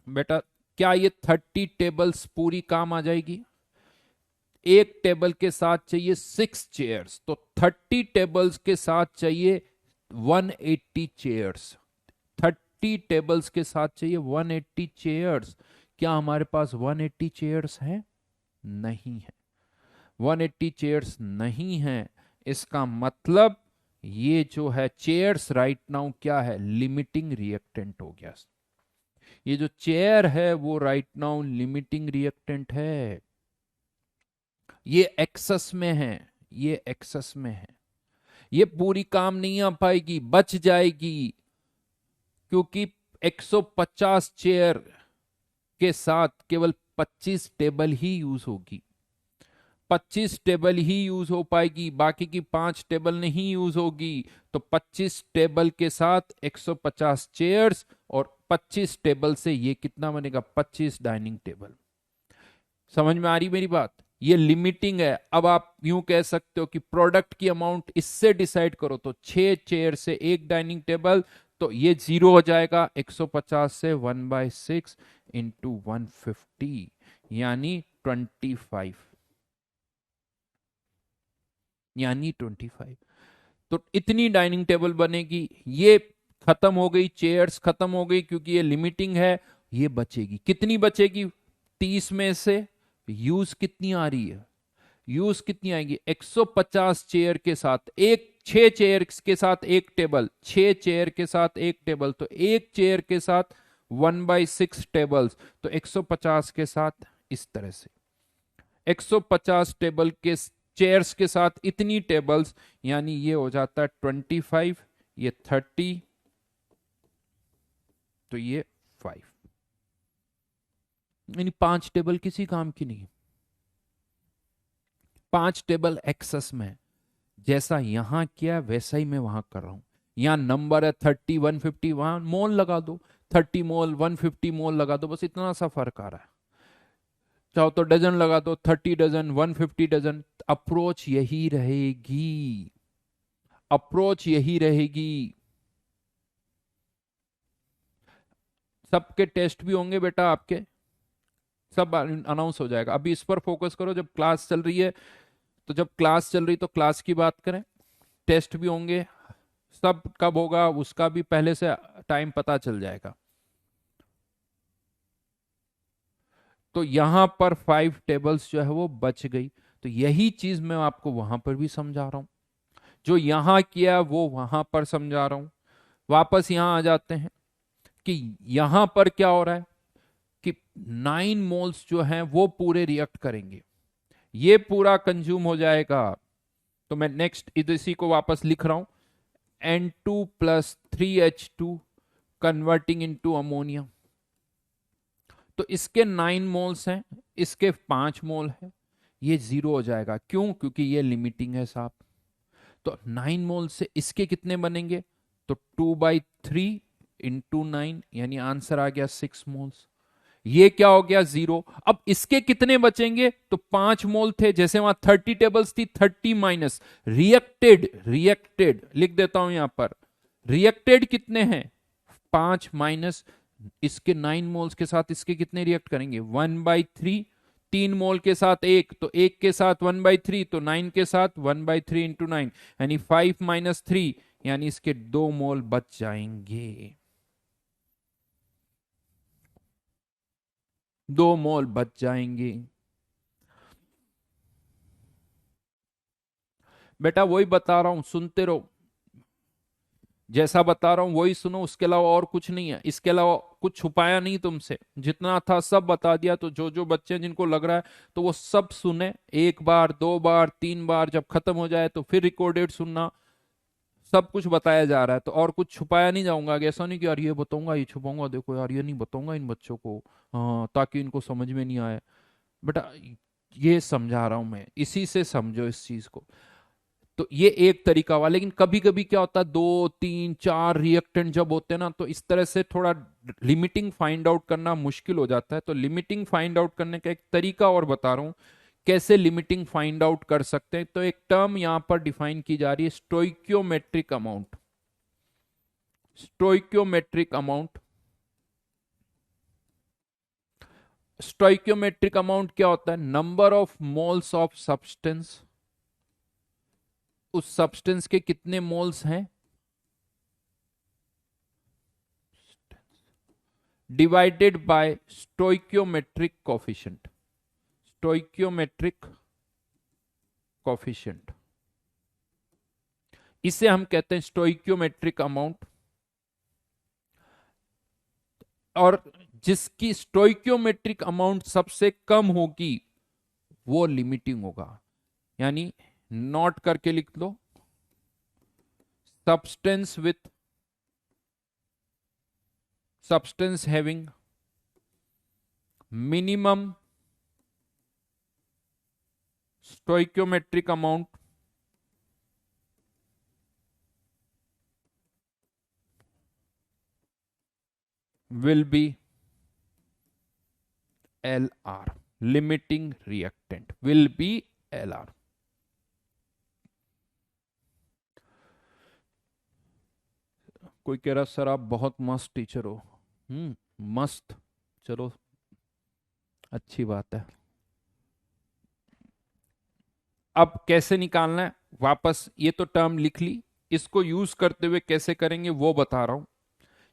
S1: बेटा क्या ये 30 टेबल्स पूरी काम आ जाएगी? एक टेबल के साथ चाहिए 6 चेयर्स, तो 30 टेबल्स के साथ चाहिए 180 चेयर्स। 30 टेबल्स के साथ चाहिए 180 चेयर्स। क्या हमारे पास 180 चेयर्स हैं? नहीं है। 180 चेयर्स नहीं है। इसका मतलब ये जो है चेयर्स राइट नाउ क्या है? लिमिटिंग रिएक्टेंट हो गया। ये जो चेयर है वो राइट नाउ लिमिटिंग रिएक्टेंट है। ये एक्सेस में है, ये एक्सेस में है। ये पूरी काम नहीं आ पाएगी, बच जाएगी, क्योंकि 150 चेयर के साथ केवल 25 टेबल ही यूज होगी। 25 टेबल ही यूज हो पाएगी, बाकी की 5 टेबल नहीं यूज होगी। तो 25 टेबल के साथ 150 चेयर्स, और 25 टेबल से ये कितना बनेगा? 25 डाइनिंग टेबल। समझ में आ रही मेरी बात? ये लिमिटिंग है। अब आप यूं कह सकते हो कि प्रोडक्ट की अमाउंट इससे डिसाइड करो, तो 6 चेयर से एक डाइनिंग टेबल, तो ये 0 हो जाएगा। 150 से 1/6 इंटू 150 यानी 25, यानी 25। तो इतनी डाइनिंग टेबल बनेगी। ये खत्म हो गई, चेयर्स खत्म हो गई, क्योंकि ये लिमिटिंग है। ये बचेगी, कितनी बचेगी? 30 में से यूज कितनी आ रही है? यूज कितनी आएगी? 150 चेयर के साथ एक, 6 चेयर के साथ एक टेबल, 6 चेयर के साथ एक टेबल, तो एक चेयर के साथ 1/6 टेबल्स, तो 150 के साथ इस तरह से 150 टेबल के चेयर्स के साथ इतनी टेबल्स, यानी ये हो जाता है 25, ये 30, तो ये 5, यानी 5 टेबल किसी काम की नहीं। 5 टेबल एक्सेस में है। जैसा यहां किया वैसा ही मैं वहां कर रहा हूं। यहां नंबर है 30, 150, वहां मोल लगा दो, 30 मोल 150 मोल लगा दो, बस इतना सा फर्क आ रहा है। चाहो तो डजन लगा दो, 30 डजन, 150 डजन, अप्रोच यही रहेगी, अप्रोच यही रहेगी। सबके टेस्ट भी होंगे बेटा आपके, सब अनाउंस हो जाएगा। अभी इस पर फोकस करो, जब क्लास चल रही है, तो जब क्लास चल रही तो क्लास की बात करें। टेस्ट भी होंगे, सब कब होगा उसका भी पहले से टाइम पता चल जाएगा। तो यहां पर 5 टेबल्स जो है वो बच गई। तो यही चीज मैं आपको वहां पर भी समझा रहा हूं, जो यहां किया वो वहां पर समझा रहा हूं। वापस यहां आ जाते हैं कि यहां पर क्या हो रहा है कि 9 मोल्स जो हैं वो पूरे रिएक्ट करेंगे, ये पूरा कंज्यूम हो जाएगा। तो मैं नेक्स्ट इसी को वापस लिख रहा हूं, N2 + 3H2 converting into ammonia. तो इसके 9 मोल्स हैं, इसके 5 मोल है, ये 0 हो जाएगा। क्यों? क्योंकि ये लिमिटिंग है साहब। तो 9 मोल से इसके कितने बनेंगे? तो 2/3 इंटू 9, यानी आंसर आ गया 6 मोल्स। ये क्या हो गया? 0। अब इसके कितने बचेंगे? तो 5 मोल थे, जैसे वहां 30 टेबल्स थी, 30 माइनस रिएक्टेड, रिएक्टेड लिख देता हूं यहां पर। रिएक्टेड कितने हैं? 5 माइनस इसके 9 मोल्स के साथ इसके कितने रिएक्ट करेंगे? 1/3। 3 मोल के साथ एक, तो एक के साथ 1/3, तो 9 के साथ 1/3 इंटू 9, यानी 5 माइनस 3, यानी इसके 2 मोल बच जाएंगे। 2 मोल बच जाएंगे। बेटा वही बता रहा हूं, सुनते रहो। जैसा बता रहा हूं वही सुनो, उसके अलावा और कुछ नहीं है। इसके अलावा कुछ छुपाया नहीं तुमसे, जितना था सब बता दिया। तो जो जो बच्चे जिनको लग रहा है तो वो सब सुने, 1 बार 2 बार 3 बार, जब खत्म हो जाए तो फिर रिकॉर्डेड सुनना। सब कुछ बताया जा रहा है, तो और कुछ छुपाया नहीं जाऊंगा आगे। ऐसा नहीं कि यार ये बताऊंगा ये छुपाऊंगा, देखो यार ये नहीं बताऊंगा इन बच्चों को, हाँ, ताकि इनको समझ में नहीं आए। बेटा ये समझा रहा हूं मैं, इसी से समझो इस चीज को। तो ये एक तरीका हुआ। लेकिन कभी कभी क्या होता है, 2 3 4 रिएक्टेंट जब होते हैं ना, तो इस तरह से थोड़ा लिमिटिंग फाइंड आउट करना मुश्किल हो जाता है। तो लिमिटिंग फाइंड आउट करने का एक तरीका और बता रहा हूं, कैसे लिमिटिंग फाइंड आउट कर सकते हैं। तो एक टर्म यहां पर डिफाइन की जा रही है, स्टोइक्योमेट्रिक अमाउंट। स्टोइक्योमेट्रिक अमाउंट, स्टोइक्योमेट्रिक अमाउंट क्या होता है? Number of moles of substance, उस सब्सटेंस के कितने मोल्स हैं, डिवाइडेड बाय स्टोइक्योमेट्रिक कोफिशिएंट। स्टोइक्योमेट्रिक कोफिशिएंट, इसे हम कहते हैं स्टोइक्योमेट्रिक अमाउंट। और जिसकी स्टोइक्योमेट्रिक अमाउंट सबसे कम होगी वो लिमिटिंग होगा। यानी नोट करके लिख लो, substance with substance having minimum stoichiometric amount will be LR, limiting reactant will be LR। कोई कह रहा सर आप बहुत मस्त टीचर हो। मस्त, चलो अच्छी बात है। अब कैसे निकालना है वापस, ये तो टर्म लिख ली, इसको यूज करते हुए कैसे करेंगे वो बता रहा हूं।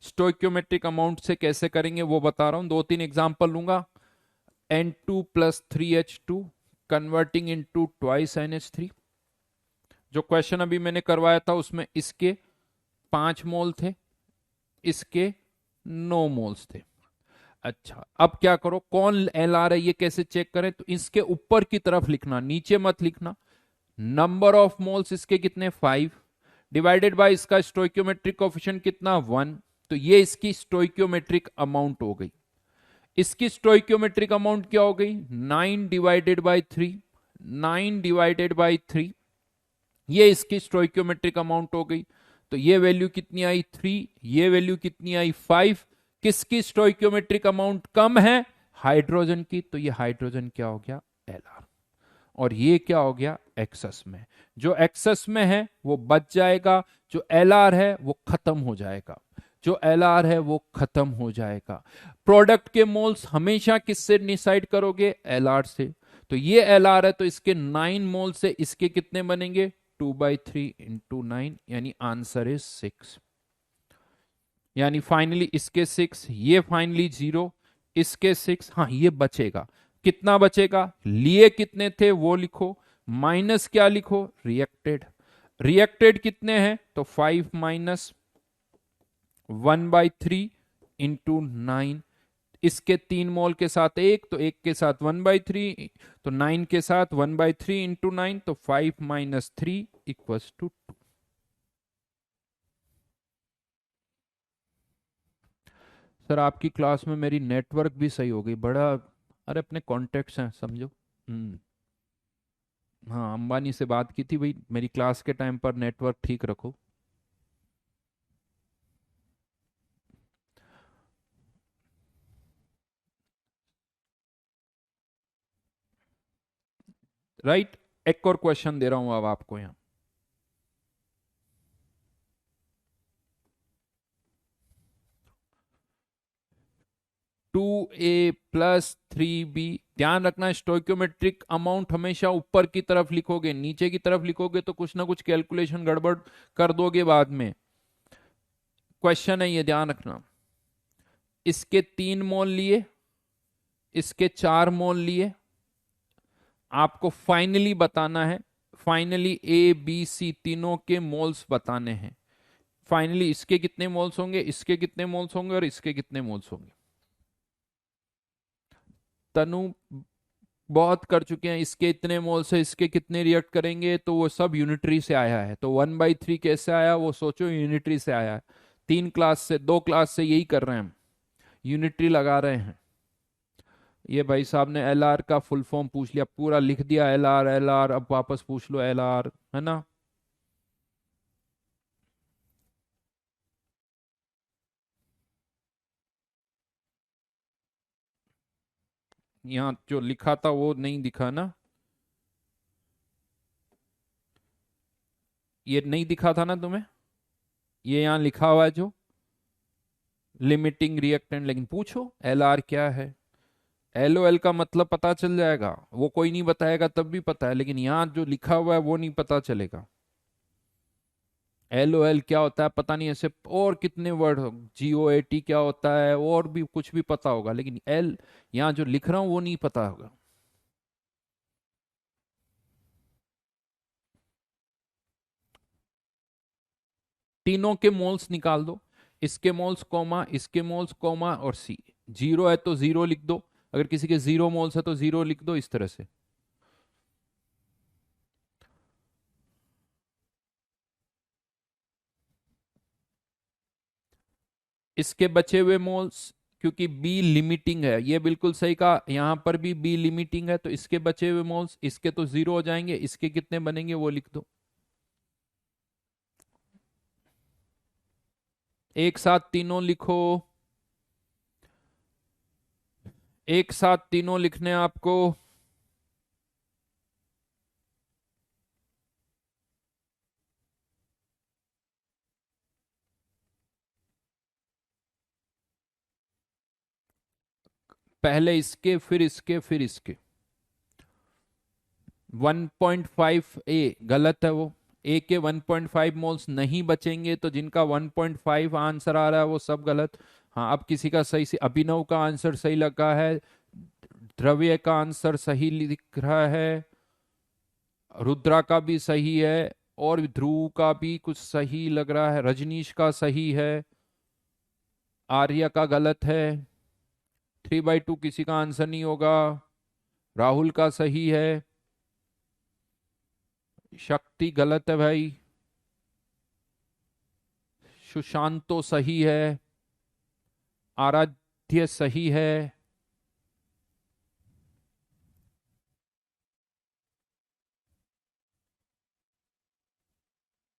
S1: स्टोइक्योमेट्रिक अमाउंट से कैसे करेंगे वो बता रहा हूं, 2 3 एग्जांपल लूंगा। N2 + 3H2 converting into twice NH3। जो क्वेश्चन अभी मैंने करवाया था उसमें इसके 5 मोल थे, इसके 9 मोल्स थे। अच्छा, अब क्या करो, कौन LR है ये कैसे चेक करें? तो इसके ऊपर की तरफ लिखना, नीचे मत लिखना। नंबर ऑफ मोल्स इसके कितने 5, डिवाइडेड बाय इसका स्टोइक्योमेट्रिक कोएफिशिएंट कितना 1। तो ये इसकी स्टोइक्योमेट्रिक अमाउंट हो गई। इसकी स्टोइक्योमेट्रिक अमाउंट क्या हो गई? 9 डिवाइडेड बाय 3, 9 डिवाइडेड बाय 3, ये इसकी स्टोइक्योमेट्रिक अमाउंट हो गई। तो ये वैल्यू कितनी आई 3, ये वैल्यू कितनी आई 5। किसकी स्टोइक्योमेट्रिक अमाउंट कम है? हाइड्रोजन की। तो ये हाइड्रोजन क्या हो गया? LR। और ये क्या हो गया? एक्सेस में। जो एक्सेस में है वो बच जाएगा, जो LR है वो खत्म हो जाएगा, जो LR है वो खत्म हो जाएगा। प्रोडक्ट के मोल्स हमेशा किससे डिसाइड करोगे? LR से। तो ये LR है, तो इसके 9 मोल से इसके कितने बनेंगे? 2/3 × 9, यानी आंसर इज 6। यानी फाइनली इसके 6, ये फाइनली 0, इसके 6, हाँ ये बचेगा। कितना बचेगा? लिए कितने थे वो लिखो, माइनस क्या लिखो? रिएक्टेड। रिएक्टेड कितने हैं? तो 5 - 1/3 × 9। इसके 3 मोल के साथ 1, तो 1 के साथ 1/3, तो 9 के साथ 1/3 × 9, तो 5 - 3 = 2। सर आपकी क्लास में मेरी नेटवर्क भी सही हो गई, बड़ा, अरे अपने कॉन्टेक्ट्स हैं समझो। हाँ, अंबानी से बात की थी भाई, मेरी क्लास के टाइम पर नेटवर्क ठीक रखो। राइट, एक और क्वेश्चन दे रहा हूं अब आपको यहां। 2A + 3B। ध्यान रखना, स्टोइक्योमेट्रिक अमाउंट हमेशा ऊपर की तरफ लिखोगे, नीचे की तरफ लिखोगे तो कुछ ना कुछ कैलकुलेशन गड़बड़ कर दोगे बाद में। क्वेश्चन है ये, ध्यान रखना। इसके 3 मोल लिए, इसके 4 मोल लिए, आपको फाइनली बताना है, फाइनली ABC तीनों के मोल्स बताने हैं। फाइनली इसके कितने मोल्स होंगे, इसके कितने मोल्स होंगे और इसके कितने मोल्स होंगे। तनु बहुत कर चुके हैं, इसके इतने मोल से इसके कितने रिएक्ट करेंगे, तो वो सब यूनिटरी से आया है। तो 1/3 कैसे आया वो सोचो, यूनिटरी से आया है। 3 क्लास से, 2 क्लास से यही कर रहे हैं हम, यूनिटरी लगा रहे हैं। ये भाई साहब ने LR का फुल फॉर्म पूछ लिया, पूरा लिख दिया LR LR, अब वापस पूछ लो LR, है ना। यहाँ जो लिखा था वो नहीं दिखा ना, ये नहीं दिखा था ना तुम्हें, ये यहाँ लिखा हुआ है जो लिमिटिंग रिएक्टेंट, लेकिन पूछो एल आर क्या है। एल ओ एल का मतलब पता चल जाएगा, वो कोई नहीं बताएगा तब भी पता है, लेकिन यहाँ जो लिखा हुआ है वो नहीं पता चलेगा। एल ओ एल क्या होता है पता नहीं, ऐसे और कितने word, ji O A T क्या होता है, और भी कुछ भी पता होगा, लेकिन एल यहाँ जो लिख रहा हूं वो नहीं पता होगा। तीनों के मोल्स निकाल दो, इसके मोल्स कॉमा, इसके मोल्स कॉमा और सी। जीरो है तो जीरो लिख दो, अगर किसी के जीरो मोल्स है तो जीरो लिख दो, इस तरह से। इसके बचे हुए मोल्स, क्योंकि बी लिमिटिंग है, ये बिल्कुल सही कहा, यहां पर भी बी लिमिटिंग है, तो इसके बचे हुए मोल्स, इसके तो जीरो हो जाएंगे, इसके कितने बनेंगे वो लिख दो। एक साथ तीनों लिखो, एक साथ तीनों लिखने आपको। पहले इसके, फिर इसके, फिर इसके। 1.5 ए गलत है वो, ए के 1.5 मोल्स नहीं बचेंगे, तो जिनका 1.5 आंसर आ रहा है वो सब गलत। हाँ, अब किसी का सही से, अभिनव का आंसर सही लगा है, द्रव्य का आंसर सही लिख रहा है, रुद्रा का भी सही है, और ध्रुव का भी कुछ सही लग रहा है, रजनीश का सही है, आर्या का गलत है, 3/2 किसी का आंसर नहीं होगा, राहुल का सही है, शक्ति गलत है भाई, सुशांत तो सही है, आराध्य सही है,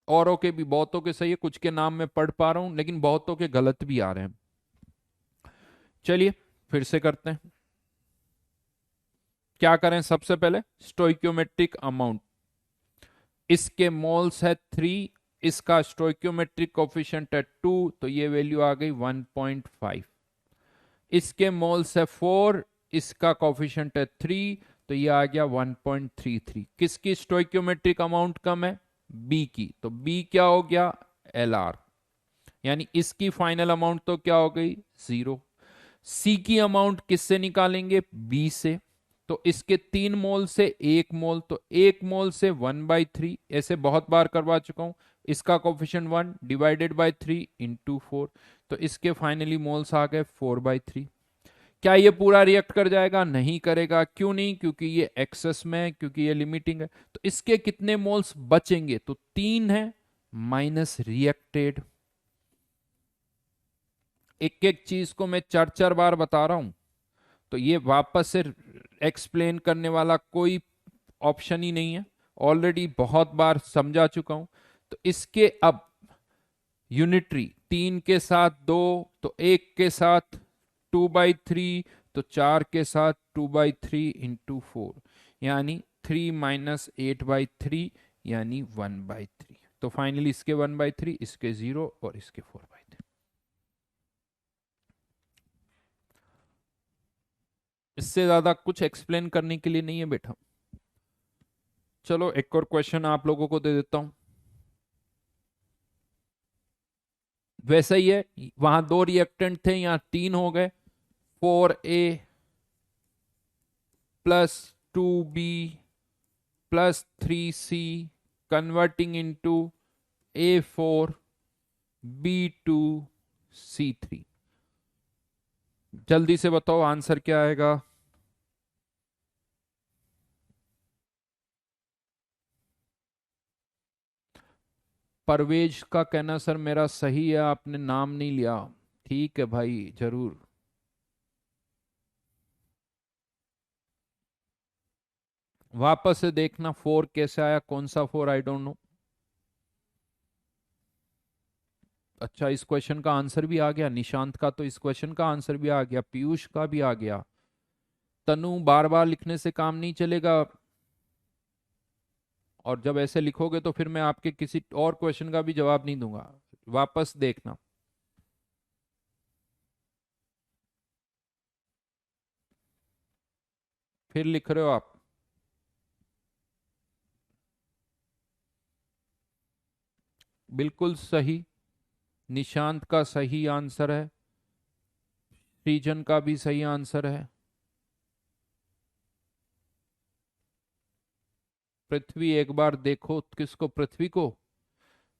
S1: औरों के भी, बहुतों के सही है, कुछ के नाम मैं पढ़ पा रहा हूं लेकिन बहुतों के गलत भी आ रहे हैं। चलिए फिर से करते हैं, क्या करें सबसे पहले, स्टोइक्योमेट्रिक अमाउंट। इसके मोल्स है 3, इसका स्टोइक्योमेट्रिक कोफिशिएंट है 2, तो ये वैल्यू आ गई 1.5। इसके मोल्स है 4, इसका कोफिशिएंट है 3, तो ये आ गया 1.33। किसकी स्टोइक्योमेट्रिक अमाउंट कम है, बी की, तो बी क्या हो गया, एल आर, यानी इसकी फाइनल अमाउंट तो क्या हो गई, 0। सी की अमाउंट किससे निकालेंगे, बी से, तो इसके 3 मोल से 1 मोल, तो 1 मोल से 1/3, ऐसे बहुत बार करवा चुका हूं। इसका कोफिशिएंट 1 डिवाइडेड बाय 3 इंटू 4, तो इसके फाइनली मोल्स आ गए 4/3। क्या ये पूरा रिएक्ट कर जाएगा, नहीं करेगा, क्यों नहीं, क्योंकि ये एक्सेस में है, क्योंकि ये लिमिटिंग है। तो इसके कितने मोल्स बचेंगे, तो 3 है माइनस रिएक्टेड। एक एक चीज को मैं 4 4 बार बता रहा हूं, तो ये वापस से एक्सप्लेन करने वाला कोई ऑप्शन ही नहीं है, ऑलरेडी बहुत बार समझा चुका हूं। तो इसके अब यूनिटरी, 3 के साथ 2, तो 1 के साथ 2/3, तो 4 के साथ 2/3 इंटू 4, यानी 3 माइनस 8/3, यानी 1/3। तो फाइनली इसके 1/3, इसके 0 और इसके 4/3। इससे ज्यादा कुछ एक्सप्लेन करने के लिए नहीं है बेटा। चलो एक और क्वेश्चन आप लोगों को दे देता हूं, वैसा ही है, वहां 2 रिएक्टेंट थे, यहां 3 हो गए, 4A plus 2B plus 3C converting into A4B2C3। जल्दी से बताओ आंसर क्या आएगा। परवेज का कहना सर मेरा सही है, आपने नाम नहीं लिया, ठीक है भाई जरूर। वापस से देखना 4 कैसे आया, कौन सा 4, आई डोंट नो। अच्छा, इस क्वेश्चन का आंसर भी आ गया, निशांत का तो इस क्वेश्चन का आंसर भी आ गया, पीयूष का भी आ गया, तनु बार बार लिखने से काम नहीं चलेगा, और जब ऐसे लिखोगे तो फिर मैं आपके किसी और क्वेश्चन का भी जवाब नहीं दूंगा। वापस देखना। फिर लिख रहे हो आप। बिल्कुल सही। निशांत का सही आंसर है। सृजन का भी सही आंसर है। पृथ्वी, एक बार देखो। किसको? पृथ्वी को?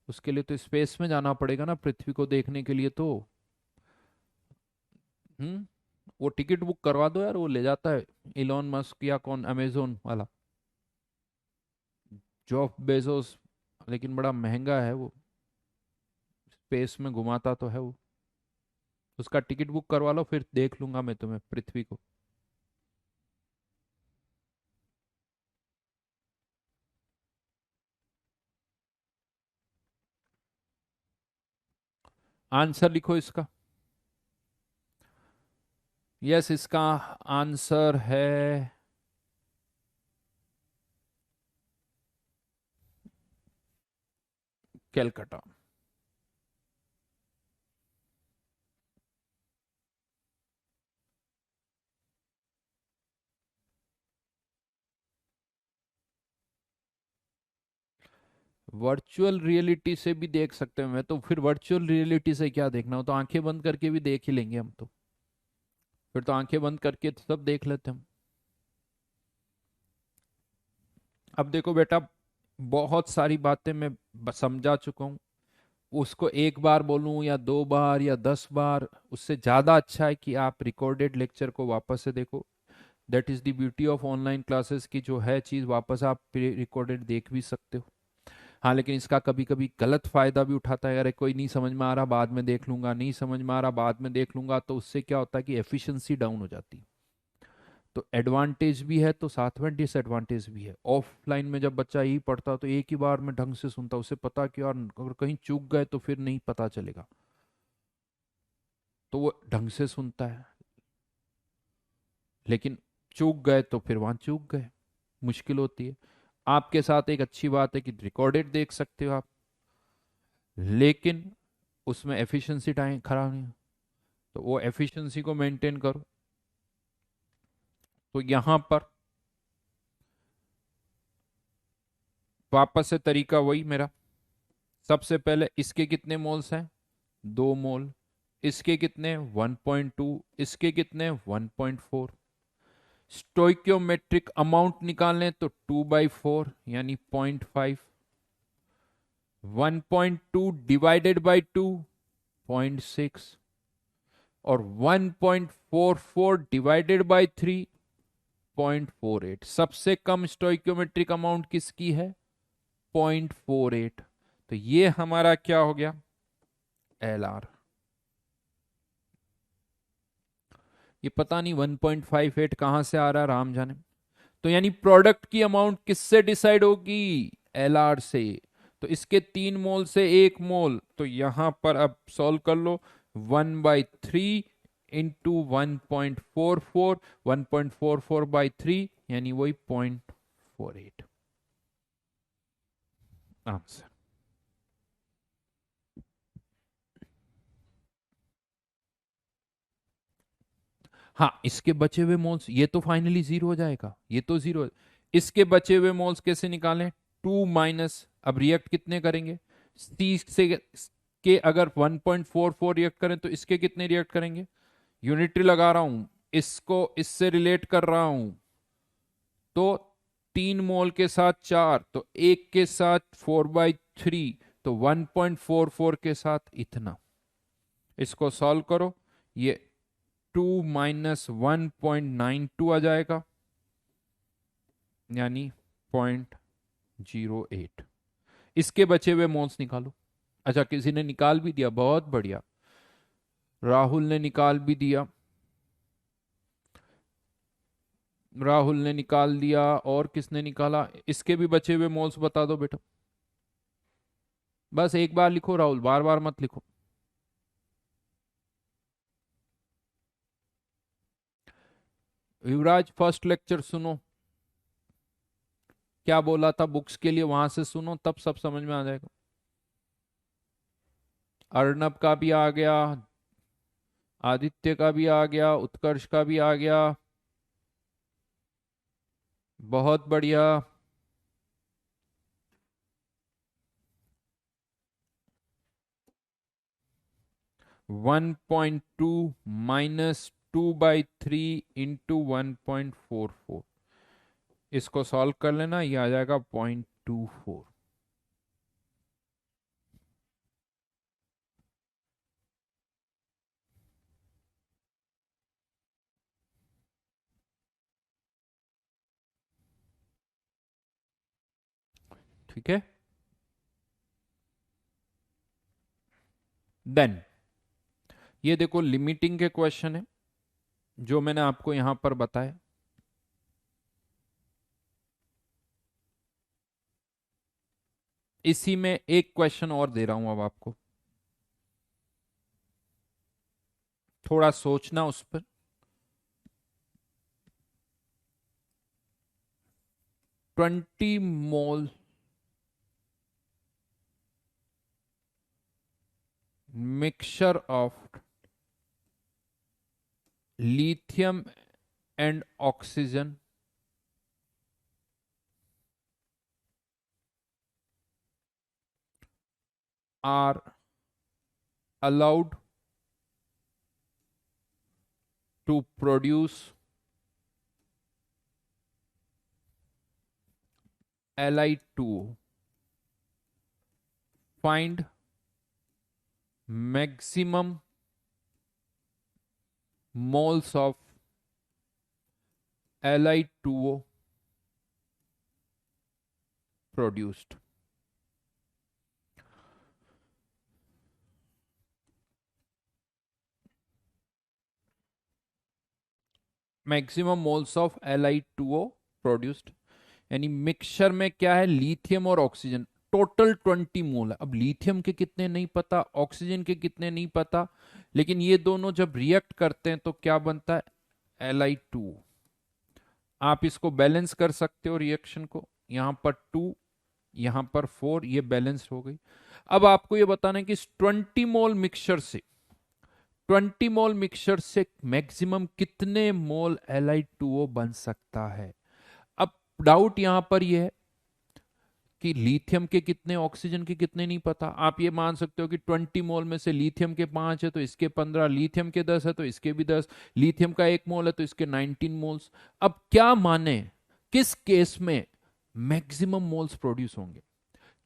S1: उसके लिए तो स्पेस में जाना पड़ेगा ना, पृथ्वी को देखने के लिए तो। हम्म। वो टिकट बुक करवा दो यार, वो ले जाता है। इलॉन मस्क या कौन, अमेजोन वाला, जॉफ बेजोस। लेकिन बड़ा महंगा है वो। स्पेस में घुमाता तो है वो। उसका टिकट बुक करवा लो, फिर देख लूंगा मैं तुम्हें, पृथ्वी को। आंसर लिखो इसका। यस, इसका आंसर है कैलकाटा। वर्चुअल रियलिटी से भी देख सकते हैं। मैं तो फिर वर्चुअल रियलिटी से क्या देखना हो, तो आंखें बंद करके भी देख ही लेंगे हम तो। फिर तो आंखें बंद करके तो सब देख लेते हैं हम। अब देखो बेटा, बहुत सारी बातें मैं समझा चुका हूँ। उसको एक बार बोलूं या दो बार या 10 बार, उससे ज़्यादा अच्छा है कि आप रिकॉर्डेड लेक्चर को वापस से देखो। That is the beauty of online classes की, जो है चीज़ वापस आप रिकॉर्डेड देख भी सकते हो। हाँ, लेकिन इसका कभी कभी गलत फायदा भी उठाता है। अरे कोई नहीं समझ में आ रहा, बाद में देख लूंगा, नहीं समझ में आ रहा, बाद में देख लूंगा, तो उससे क्या होता है कि एफिशिएंसी डाउन हो जाती है। तो एडवांटेज भी है तो साथ में डिसएडवांटेज भी है। ऑफलाइन में जब बच्चा यही पढ़ता तो एक ही बार में ढंग से सुनता, उसे पता कि यार अगर कहीं चूक गए तो फिर नहीं पता चलेगा, तो वो ढंग से सुनता है। लेकिन चूक गए तो फिर वहां चूक गए, मुश्किल होती है। आपके साथ एक अच्छी बात है कि रिकॉर्डेड देख सकते हो आप, लेकिन उसमें एफिशिएंसी टाइम खराब नहीं हो, तो वो एफिशिएंसी को मेंटेन करो। तो यहां पर वापस से तरीका वही मेरा। सबसे पहले इसके कितने मोल्स हैं? 2 मोल। इसके कितने? 1.2। इसके कितने? 1.4। स्टोइक्योमेट्रिक अमाउंट निकालें तो 2/4 यानी 0.5। 1.2 डिवाइडेड बाई 2, 0.6। और 1.44 डिवाइडेड बाई 3, 0.48। सबसे कम स्टोइक्योमेट्रिक अमाउंट किसकी है? 0.48। तो ये हमारा क्या हो गया? LR। ये पता नहीं 1.58 कहां से आ रहा है, राम जाने। तो यानी प्रोडक्ट की अमाउंट किससे डिसाइड होगी? LR से। तो इसके 3 मोल से 1 मोल, तो यहां पर अब सॉल्व कर लो। 1/3 इंटू 1.44, 1.44/3 यानी वही 0.48 आंसर। हाँ, इसके बचे हुए मोल्स, ये तो फाइनली जीरो हो जाएगा, ये तो जीरो। इसके बचे हुए मोल्स कैसे निकालें? 2 माइनस, अब रिएक्ट कितने करेंगे? सी से के अगर 1.44 रिएक्ट करें तो इसके कितने रिएक्ट करेंगे? यूनिटरी लगा रहा हूं, इसको इससे रिलेट कर रहा हूं। तो 3 मोल के साथ 4, तो एक के साथ 4/3, तो 1.44 के साथ इतना। इसको सॉल्व करो, ये 2 - 1.92 आ जाएगा, यानी 0.08। इसके बचे हुए मोल्स निकालो। अच्छा, किसी ने निकाल भी दिया, बहुत बढ़िया। राहुल ने निकाल भी दिया, राहुल ने निकाल दिया। और किसने निकाला? इसके भी बचे हुए मोल्स बता दो बेटा। बस एक बार लिखो राहुल, बार बार मत लिखो। युवराज फर्स्ट लेक्चर सुनो, क्या बोला था बुक्स के लिए, वहां से सुनो, तब सब समझ में आ जाएगा। अर्णब का भी आ गया, आदित्य का भी आ गया, उत्कर्ष का भी आ गया, बहुत बढ़िया। 1.2 -2/3 इंटू 1.44, इसको सॉल्व कर लेना, ये आ जाएगा 0.24। ठीक है। देन ये देखो लिमिटिंग के क्वेश्चन है जो मैंने आपको यहां पर बताया। इसी में एक क्वेश्चन और दे रहा हूं अब आपको, थोड़ा सोचना उस पर। 20 मोल mixture of lithium and oxygen are allowed to produce Li2O. Find maximum moles of Li2O produced. Maximum moles of Li2O produced, यानी मिक्सचर में क्या है, लिथियम और ऑक्सीजन, टोटल 20 मोल है। अब लिथियम के कितने नहीं पता, ऑक्सीजन के कितने नहीं पता, लेकिन ये दोनों जब रिएक्ट करते हैं तो क्या बनता है, Li2। आप इसको बैलेंस कर सकते हो रिएक्शन को, यहां पर 2, यहां पर 4, ये बैलेंस हो गई। अब आपको ये बताना है कि इस 20 मोल मिक्सचर से, 20 मोल मिक्सचर से मैक्सिमम कितने मोल Li2O बन सकता है। अब डाउट यहां पर यह है कि लिथियम के कितने, ऑक्सीजन के कितने नहीं पता। आप ये मान सकते हो कि 20 मोल में से लिथियम के 5 है तो इसके 15, लिथियम के 10 है तो इसके भी 10, लिथियम का 1 मोल है तो इसके 19 मोल्स। अब क्या माने, किस केस में मैक्सिमम मोल्स प्रोड्यूस होंगे,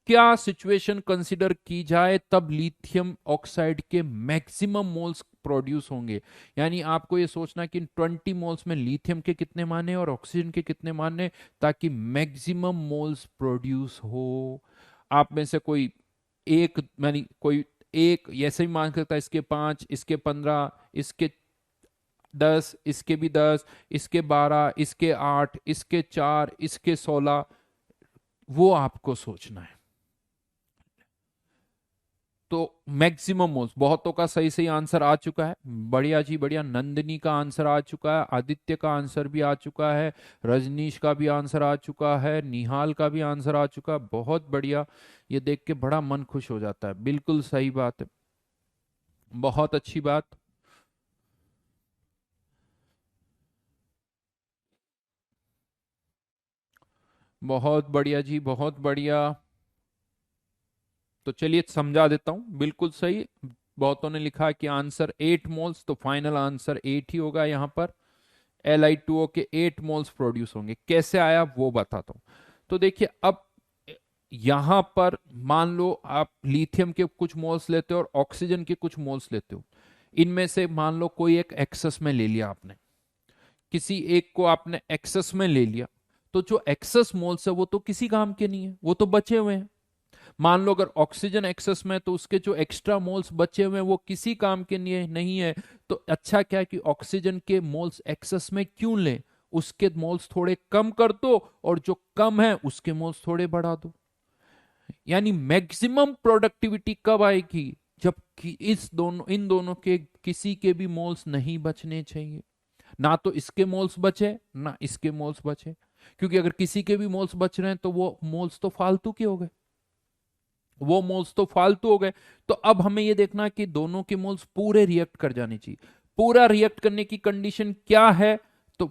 S1: क्या सिचुएशन कंसीडर की जाए तब लिथियम ऑक्साइड के मैक्सिमम मोल्स प्रोड्यूस होंगे। यानी आपको ये सोचना कि 20 मोल्स में लिथियम के कितने माने और ऑक्सीजन के कितने माने, ताकि मैक्सिमम मोल्स प्रोड्यूस हो। आप में से कोई एक, यानी कोई एक ऐसे ही मान सकता है इसके 5, इसके 15, इसके 10, इसके भी 10, इसके 12, इसके 8, इसके 4, इसके 16, वो आपको सोचना है। तो मैक्सिमम मोल्स, बहुतों का सही सही आंसर आ चुका है, बढ़िया जी बढ़िया। नंदिनी का आंसर आ चुका है, आदित्य का आंसर भी आ चुका है, रजनीश का भी आंसर आ चुका है, निहाल का भी आंसर आ चुका है, बहुत बढ़िया। ये देख के बड़ा मन खुश हो जाता है, बिल्कुल सही बात है, बहुत अच्छी बात। बहुत बढ़िया जी, बहुत बढ़िया। तो चलिए समझा देता हूं, बिल्कुल सही। बहुतों ने लिखा कि आंसर 8 मोल्स, तो फाइनल आंसर 8 ही होगा। यहां पर Li2O के 8 मोल्स प्रोड्यूस होंगे। कैसे आया वो बताता हूं। तो देखिए, अब यहां पर मान लो आप लिथियम के कुछ मोल्स लेते हो और ऑक्सीजन के कुछ मोल्स लेते हो, इनमें से मान लो कोई एक एक्सेस में ले लिया आपने, किसी एक को आपने एक्सेस में ले लिया, तो जो एक्सेस मोल्स है वो तो किसी काम के नहीं है, वो तो बचे हुए हैं। मान लो अगर ऑक्सीजन एक्सेस में, तो उसके जो एक्स्ट्रा मोल्स बचे हुए हैं वो किसी काम के लिए नहीं है। तो अच्छा क्या है कि ऑक्सीजन के मोल्स एक्सेस में क्यों लें, उसके मोल्स थोड़े कम कर दो और जो कम है उसके मोल्स थोड़े बढ़ा दो। यानी मैक्सिमम प्रोडक्टिविटी कब आएगी, जब कि इन दोनों के किसी के भी मोल्स नहीं बचने चाहिए। ना तो इसके मोल्स बचे ना इसके मोल्स बचे, क्योंकि अगर किसी के भी मोल्स बच रहे हैं तो वो मोल्स तो फालतू के हो गए, वो मोल्स तो फालतू हो गए। तो अब हमें ये देखना है कि दोनों के मोल्स पूरे रिएक्ट कर जाने चाहिए। पूरा रिएक्ट करने की कंडीशन क्या है? तो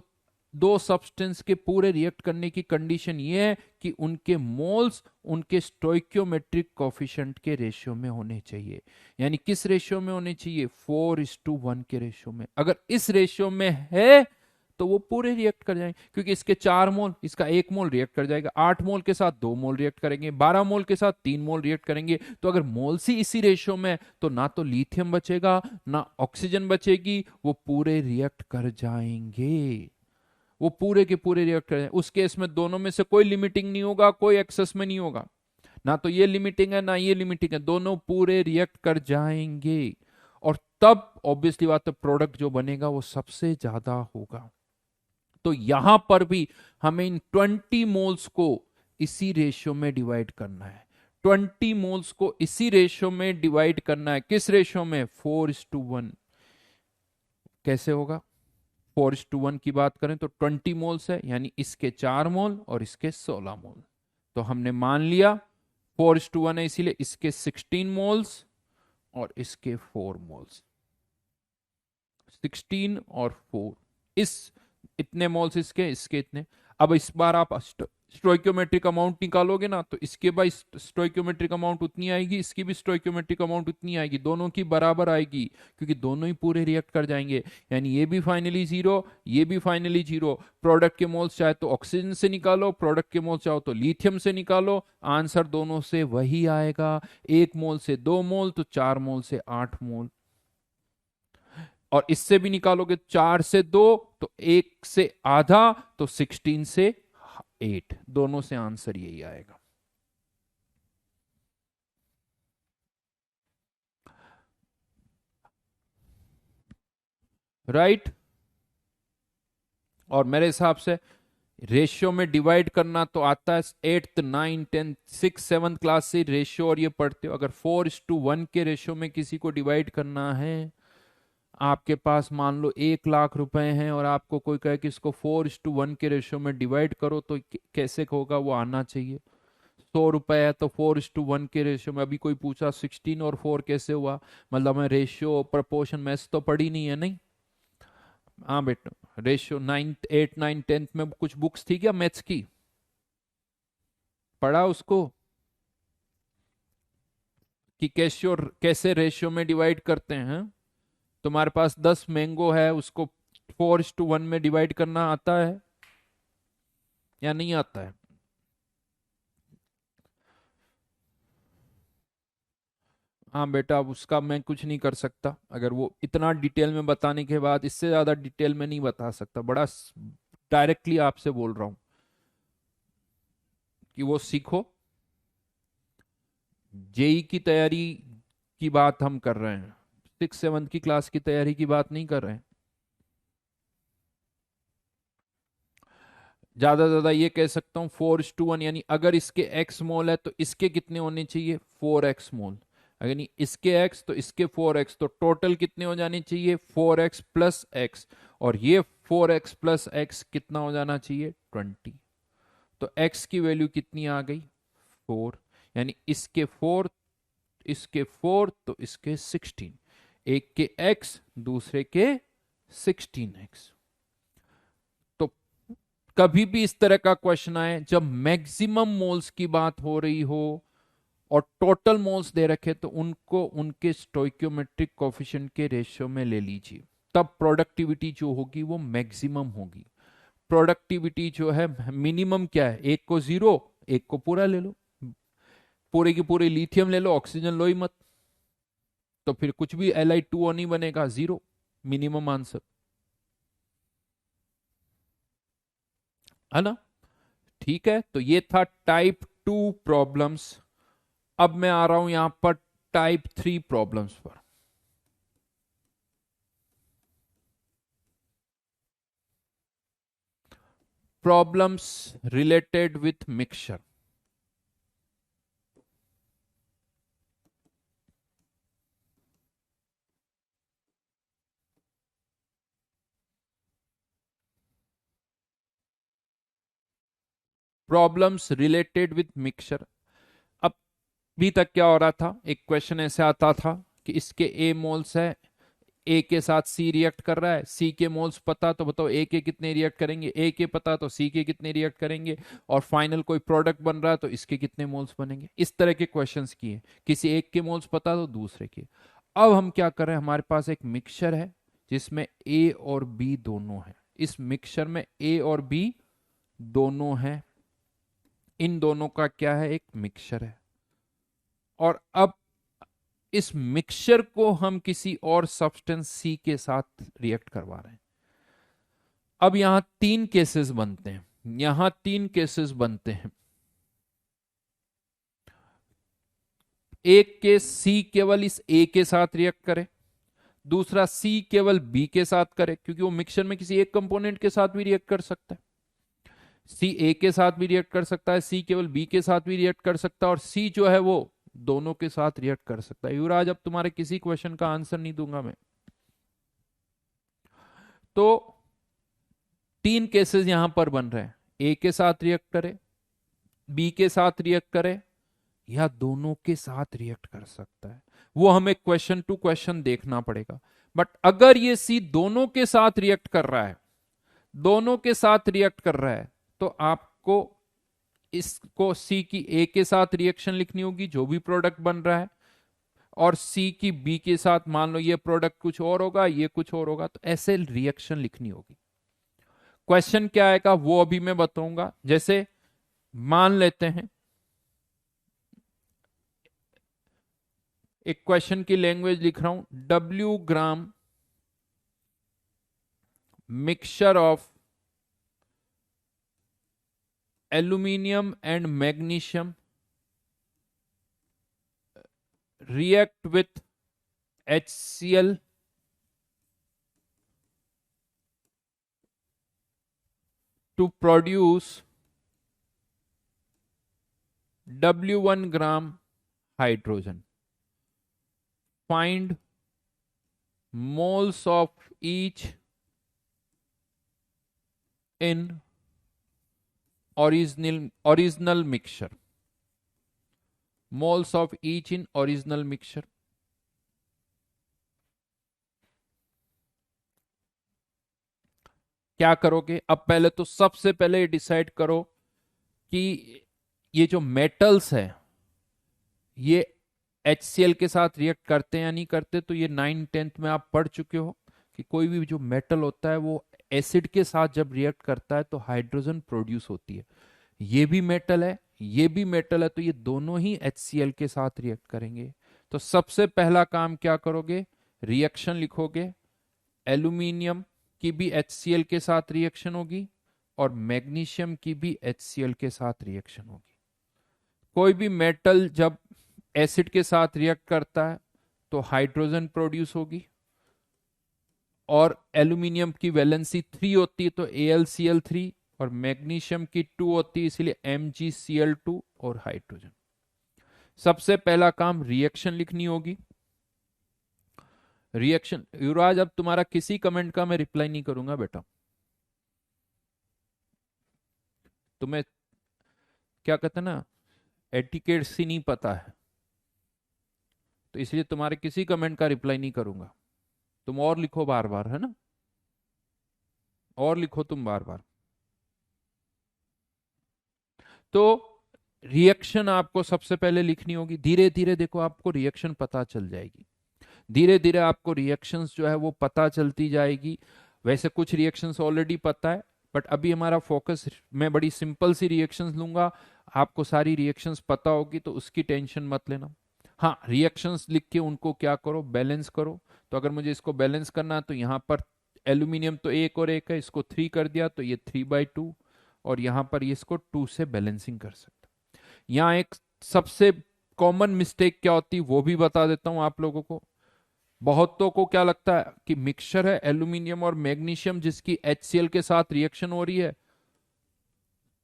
S1: दो सब्सटेंस के पूरे रिएक्ट करने की कंडीशन ये है कि उनके मोल्स उनके स्टोइक्योमेट्रिक कोफिशिएंट के रेशियो में होने चाहिए। यानी किस रेशियो में होने चाहिए? 4:1 के रेशियो में। अगर इस रेशियो में है तो वो पूरे रिएक्ट कर जाएंगे, क्योंकि इसके 4 मोल, इसका 1 मोल रिएक्ट कर जाएगा, 8 मोल के साथ 2 मोल रिएक्ट करेंगे, 12 मोल के साथ 3 मोल रिएक्ट करेंगे। तो अगर मोल्स ही इसी रेशियो में तो ना तो लिथियम बचेगा ना ऑक्सीजन बचेगी, वो पूरे रिएक्ट कर जाएंगे, वो पूरे के पूरे रिएक्ट कर जाएंगे। उस केस में दोनों में से कोई लिमिटिंग नहीं होगा, कोई एक्सेस में नहीं होगा, ना तो ये लिमिटिंग है ना ये लिमिटिंग है, दोनों पूरे रिएक्ट कर जाएंगे। और तब ऑब्वियसली बात है प्रोडक्ट जो बनेगा वो सबसे ज्यादा होगा। तो यहां पर भी हमें इन 20 मोल्स को इसी रेशियो में डिवाइड करना है, 20 मोल्स को इसी रेशियो में डिवाइड करना है। किस रेशियो में? 4:1। कैसे होगा? 4:1 की बात करें तो 20 मोल्स है, यानी इसके 4 मोल और इसके 16 मोल। तो हमने मान लिया 4:1 है, इसीलिए इसके 16 मोल्स और इसके 4 मोल्स, 16 और 4, इस इतने मोल्स इसके, इसके इतने। अब इस बार आप स्टोइक्योमेट्रिक अमाउंट निकालोगे ना, तो इसके बाद स्टोइक्योमेट्रिक अमाउंट उतनी आएगी, इसकी भी स्टोइक्योमेट्रिक अमाउंट उतनी आएगी, दोनों की बराबर आएगी, क्योंकि दोनों ही पूरे रिएक्ट कर जाएंगे। यानी ये भी फाइनली जीरो, ये भी फाइनली जीरो। प्रोडक्ट के मोल्स चाहे तो ऑक्सीजन से निकालो, प्रोडक्ट के मोल्स चाहो तो लिथियम से निकालो, आंसर दोनों से वही आएगा। 1 मोल से 2 मोल तो 4 मोल से 8 मोल, और इससे भी निकालोगे 4 से 2 तो 1 से आधा, तो 16 से 8, दोनों से आंसर यही आएगा। राइट। और मेरे हिसाब से रेशियो में डिवाइड करना तो आता है, 8th 9th 10th 6th 7th class से रेशियो और ये पढ़ते हो। अगर 4:1 के रेशियो में किसी को डिवाइड करना है, आपके पास मान लो 1 लाख रुपए हैं और आपको कोई कहे कि इसको 4:1 के रेशियो में डिवाइड करो, तो कैसे होगा? वो आना चाहिए। 100 रुपए है तो 4:1 के रेशियो में, अभी कोई पूछा 16 और 4 कैसे हुआ, मतलब मैं रेशियो प्रपोर्शन मैथ्स तो पढ़ी नहीं है, नहीं? हाँ बेटा, ratio 9th 8th 9th 10th में कुछ बुक्स थी क्या मैथ्स की? पढ़ा उसको कि कैसे रेशियो में डिवाइड करते हैं? तुम्हारे पास 10 मैंगो है, उसको 4:1 में डिवाइड करना आता है या नहीं आता है? हाँ बेटा, अब उसका मैं कुछ नहीं कर सकता, अगर वो इतना डिटेल में बताने के बाद इससे ज्यादा डिटेल में नहीं बता सकता, बड़ा डायरेक्टली आपसे बोल रहा हूं कि वो सीखो। जेई की तैयारी की बात हम कर रहे हैं, 6th 7th की क्लास की तैयारी की बात नहीं कर रहे हैं। ज्यादा से ज्यादा ये कह सकता हूँ 4:1, यानी अगर इसके एक्स मोल है तो इसके कितने होने चाहिए? 4x मोल। अगर नहीं इसके x तो इसके 4x, तो टोटल कितने हो जाने चाहिए? 4x+x। और ये 4x+x कितना हो जाना चाहिए? 20। तो x की वैल्यू कितनी आ गई? 4। यानी इसके 4, इसके 4 तो इसके 16, एक के x दूसरे के 16x। तो कभी भी इस तरह का क्वेश्चन आए जब मैक्सिमम मोल्स की बात हो रही हो और टोटल मोल्स दे रखे, तो उनको उनके स्टोइक्योमेट्रिक कोफिशिएंट के रेशियो में ले लीजिए, तब प्रोडक्टिविटी जो होगी वो मैक्सिमम होगी। प्रोडक्टिविटी जो है मिनिमम क्या है? एक को जीरो, एक को पूरा ले लो, पूरे की पूरी लिथियम ले लो, ऑक्सीजन लो ही मत, तो फिर कुछ भी Li2O नहीं बनेगा, जीरो मिनिमम आंसर, है ना? ठीक है, तो ये था टाइप 2 प्रॉब्लम्स। अब मैं आ रहा हूं यहां पर टाइप 3 प्रॉब्लम्स पर। Problems related with mixture. Problems related with mixture. अब अभी तक क्या हो रहा था, एक क्वेश्चन ऐसे आता था कि इसके ए मोल्स है, ए के साथ सी रिएक्ट कर रहा है, सी के मोल्स पता तो बताओ ए के कितने रिएक्ट करेंगे, ए के पता तो सी के कितने रिएक्ट करेंगे, और फाइनल कोई प्रोडक्ट बन रहा है तो इसके कितने मोल्स बनेंगे। इस तरह के क्वेश्चंस किए, किसी एक के मोल्स पता तो दूसरे के। अब हम क्या कर रहे हैं, हमारे पास एक मिक्सचर है जिसमें ए और बी दोनों है। इस मिक्सचर में ए और बी दोनों हैं, इन दोनों का क्या है, एक मिक्सचर है। और अब इस मिक्सचर को हम किसी और सब्सटेंस सी के साथ रिएक्ट करवा रहे हैं। अब यहां तीन केसेस बनते हैं, यहां तीन केसेस बनते हैं। एक केस सी केवल इस ए के साथ रिएक्ट करे, दूसरा सी केवल बी के साथ करे, क्योंकि वो मिक्सचर में किसी एक कंपोनेंट के साथ भी रिएक्ट कर सकता है। सी ए के साथ भी रिएक्ट कर सकता है, सी केवल बी के साथ भी रिएक्ट कर सकता है, और सी जो है वो दोनों के साथ रिएक्ट कर सकता है। युवराज अब तुम्हारे किसी क्वेश्चन का आंसर नहीं दूंगा मैं। तो तीन केसेस यहां पर बन रहे हैं, ए के साथ रिएक्ट करे, बी के साथ रिएक्ट करे, या दोनों के साथ रिएक्ट कर सकता है। वो हमें क्वेश्चन टू क्वेश्चन देखना पड़ेगा। बट अगर ये सी दोनों के साथ रिएक्ट कर रहा है, दोनों के साथ रिएक्ट कर रहा है, तो आपको इसको सी की ए के साथ रिएक्शन लिखनी होगी जो भी प्रोडक्ट बन रहा है, और सी की बी के साथ, मान लो ये प्रोडक्ट कुछ और होगा, ये कुछ और होगा, तो ऐसे रिएक्शन लिखनी होगी। क्वेश्चन क्या आएगा वो अभी मैं बताऊंगा। जैसे मान लेते हैं, एक क्वेश्चन की लैंग्वेज लिख रहा हूं, W gram mixture of aluminium and magnesium react with HCl to produce W1 gram hydrogen. Find moles of each in original mixture. Moles of each in original mixture. क्या करोगे, अब पहले तो सबसे पहले डिसाइड करो कि ये जो मेटल्स है ये HCl के साथ रिएक्ट करते हैं या नहीं करते। तो ये 9th-10th में आप पढ़ चुके हो कि कोई भी जो मेटल होता है वो एसिड के साथ जब रिएक्ट करता है तो हाइड्रोजन प्रोड्यूस होती है। ये भी मेटल है, ये भी मेटल है, तो ये दोनों ही HCl के साथ रिएक्ट करेंगे। तो सबसे पहला काम क्या करोगे, रिएक्शन लिखोगे। एल्यूमिनियम की भी HCl के साथ रिएक्शन होगी और मैग्नीशियम की भी HCl के साथ रिएक्शन होगी। कोई भी मेटल जब एसिड के साथ रिएक्ट करता है तो हाइड्रोजन प्रोड्यूस होगी, और एल्यूमिनियम की वैलेंसी 3 होती है तो AlCl3, और मैग्नीशियम की 2 होती है इसलिए MgCl2 और हाइड्रोजन। सबसे पहला काम रिएक्शन लिखनी होगी। रिएक्शन, युवराज अब तुम्हारा किसी कमेंट का मैं रिप्लाई नहीं करूंगा बेटा, तुम्हें क्या कहते हैं ना, एटिकेट सी नहीं पता है, तो इसलिए तुम्हारे किसी कमेंट का रिप्लाई नहीं करूंगा। तुम और लिखो बार बार, है ना, और लिखो तुम बार बार। तो रिएक्शन आपको सबसे पहले लिखनी होगी। धीरे धीरे देखो आपको रिएक्शन पता चल जाएगी, धीरे धीरे आपको रिएक्शंस जो है वो पता चलती जाएगी। वैसे कुछ रिएक्शंस ऑलरेडी पता है, बट अभी हमारा फोकस, मैं बड़ी सिंपल सी रिएक्शंस लूंगा, आपको सारी रिएक्शंस पता होगी तो उसकी टेंशन मत लेना। हाँ, रिएक्शंस लिख के उनको क्या करो, बैलेंस करो। तो अगर मुझे इसको बैलेंस करना है तो यहाँ पर एल्यूमिनियम तो 1 और 1 है, इसको 3 कर दिया तो ये 3/2, और यहाँ पर ये इसको 2 से बैलेंसिंग कर सकता। यहाँ एक सबसे कॉमन मिस्टेक क्या होती है वो भी बता देता हूं आप लोगों को। बहुतों को क्या लगता है कि मिक्सचर है एल्यूमिनियम और मैग्नीशियम जिसकी HCl के साथ रिएक्शन हो रही है,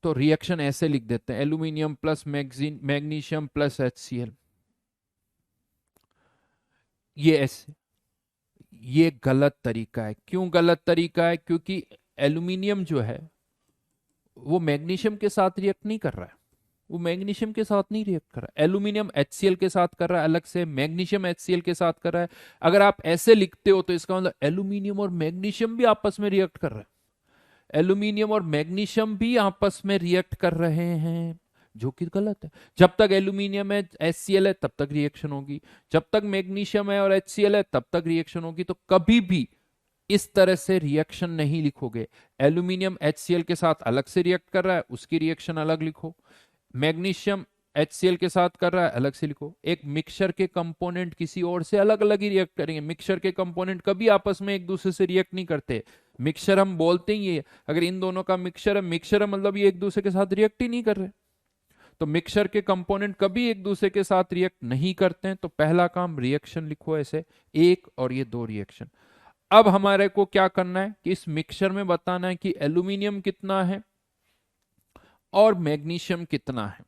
S1: तो रिएक्शन ऐसे लिख देते हैं, aluminium plus magnesium plus HCl। ये ऐसे, ये गलत तरीका है। क्यों गलत तरीका है, क्योंकि एल्यूमिनियम जो है वो मैग्नीशियम के साथ रिएक्ट नहीं कर रहा है, वो मैग्नीशियम के साथ नहीं रिएक्ट कर रहा है, एल्यूमिनियम HCl के साथ कर रहा है अलग से, मैग्नीशियम HCl के साथ कर रहा है। अगर आप ऐसे लिखते हो तो इसका मतलब एल्यूमिनियम और मैग्नीशियम भी आपस में रिएक्ट कर रहे हैं, एल्यूमिनियम और मैग्नीशियम भी आपस में रिएक्ट कर रहे हैं, जो कि गलत है। जब तक एल्यूमिनियम है HCl है तब तक रिएक्शन होगी, जब तक मैग्नीशियम है और HCl है तब तक रिएक्शन होगी। तो कभी भी इस तरह से रिएक्शन नहीं लिखोगे। एल्यूमिनियम HCl के साथ अलग से रिएक्ट कर रहा है, उसकी रिएक्शन अलग लिखो। मैग्नीशियम HCl के साथ कर रहा है, अलग से लिखो। एक मिक्सचर के कंपोनेंट किसी और से अलग अलग ही रिएक्ट करेंगे। मिक्सचर के कंपोनेंट कभी आपस में एक दूसरे से रिएक्ट नहीं करते। मिक्सचर हम बोलते ही है, अगर इन दोनों का मिक्सचर है मतलब ये एक दूसरे के साथ रिएक्ट ही नहीं कर रहे। तो मिक्सचर के कंपोनेंट कभी एक दूसरे के साथ रिएक्ट नहीं करते हैं। तो पहला काम रिएक्शन लिखो ऐसे, एक और ये दो रिएक्शन। अब हमारे को क्या करना है कि इस मिक्सचर में बताना है कि एल्यूमिनियम कितना है और मैग्नीशियम कितना है।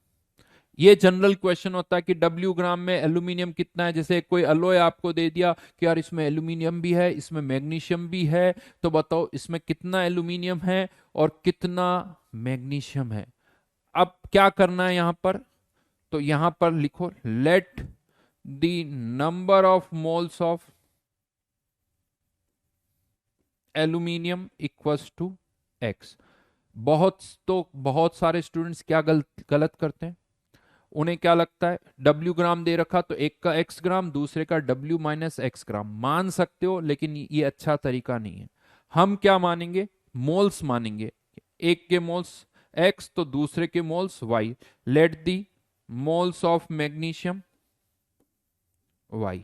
S1: ये जनरल क्वेश्चन होता है कि W ग्राम में एल्यूमिनियम कितना है। जैसे कोई अलॉय आपको दे दिया कि यार इसमें एल्यूमिनियम भी है, इसमें मैग्नीशियम भी है, तो बताओ इसमें कितना एल्यूमिनियम है और कितना मैग्नीशियम है। अब क्या करना है यहां पर, तो यहां पर लिखो let the number of moles of aluminium equals to x. बहुत सारे स्टूडेंट्स क्या गलत करते हैं, उन्हें क्या लगता है W ग्राम दे रखा तो एक का X ग्राम, दूसरे का W माइनस एक्स ग्राम। मान सकते हो लेकिन ये अच्छा तरीका नहीं है। हम क्या मानेंगे, मोल्स मानेंगे। एक के मोल्स X तो दूसरे के moles Y। Let the moles of magnesium Y।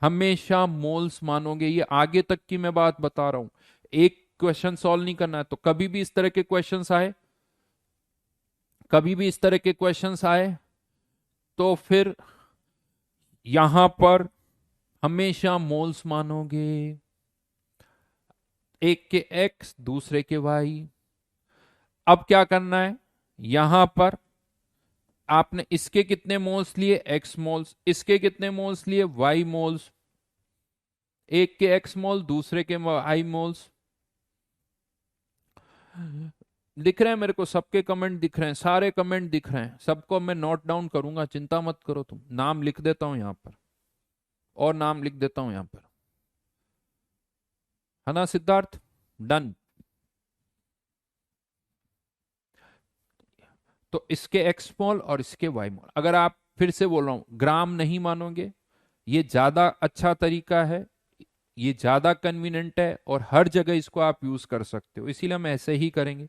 S1: हमेशा मोल्स मानोगे, ये आगे तक की मैं बात बता रहा हूं। एक क्वेश्चन सॉल्व नहीं करना है। तो कभी भी इस तरह के क्वेश्चंस आए, कभी भी इस तरह के क्वेश्चंस आए तो फिर यहां पर हमेशा मोल्स मानोगे। एक के X दूसरे के Y। अब क्या करना है, यहां पर आपने इसके कितने मोल्स लिए X मोल्स, इसके कितने मोल्स लिए Y मोल्स। एक के X मोल दूसरे के Y मोल्स। दिख रहे हैं मेरे को, सबके कमेंट दिख रहे हैं, सारे कमेंट दिख रहे हैं सबको। मैं नोट डाउन करूंगा, चिंता मत करो तुम। नाम लिख देता हूं यहां पर, और नाम लिख देता हूं यहां पर, है ना सिद्धार्थ। डन। तो इसके एक्स मोल और इसके वाई मोल। अगर आप, फिर से बोल रहा हूं, ग्राम नहीं मानोगे, ये ज्यादा अच्छा तरीका है, ये ज्यादा कन्वीनियंट है और हर जगह इसको आप यूज कर सकते हो, इसीलिए हम ऐसे ही करेंगे।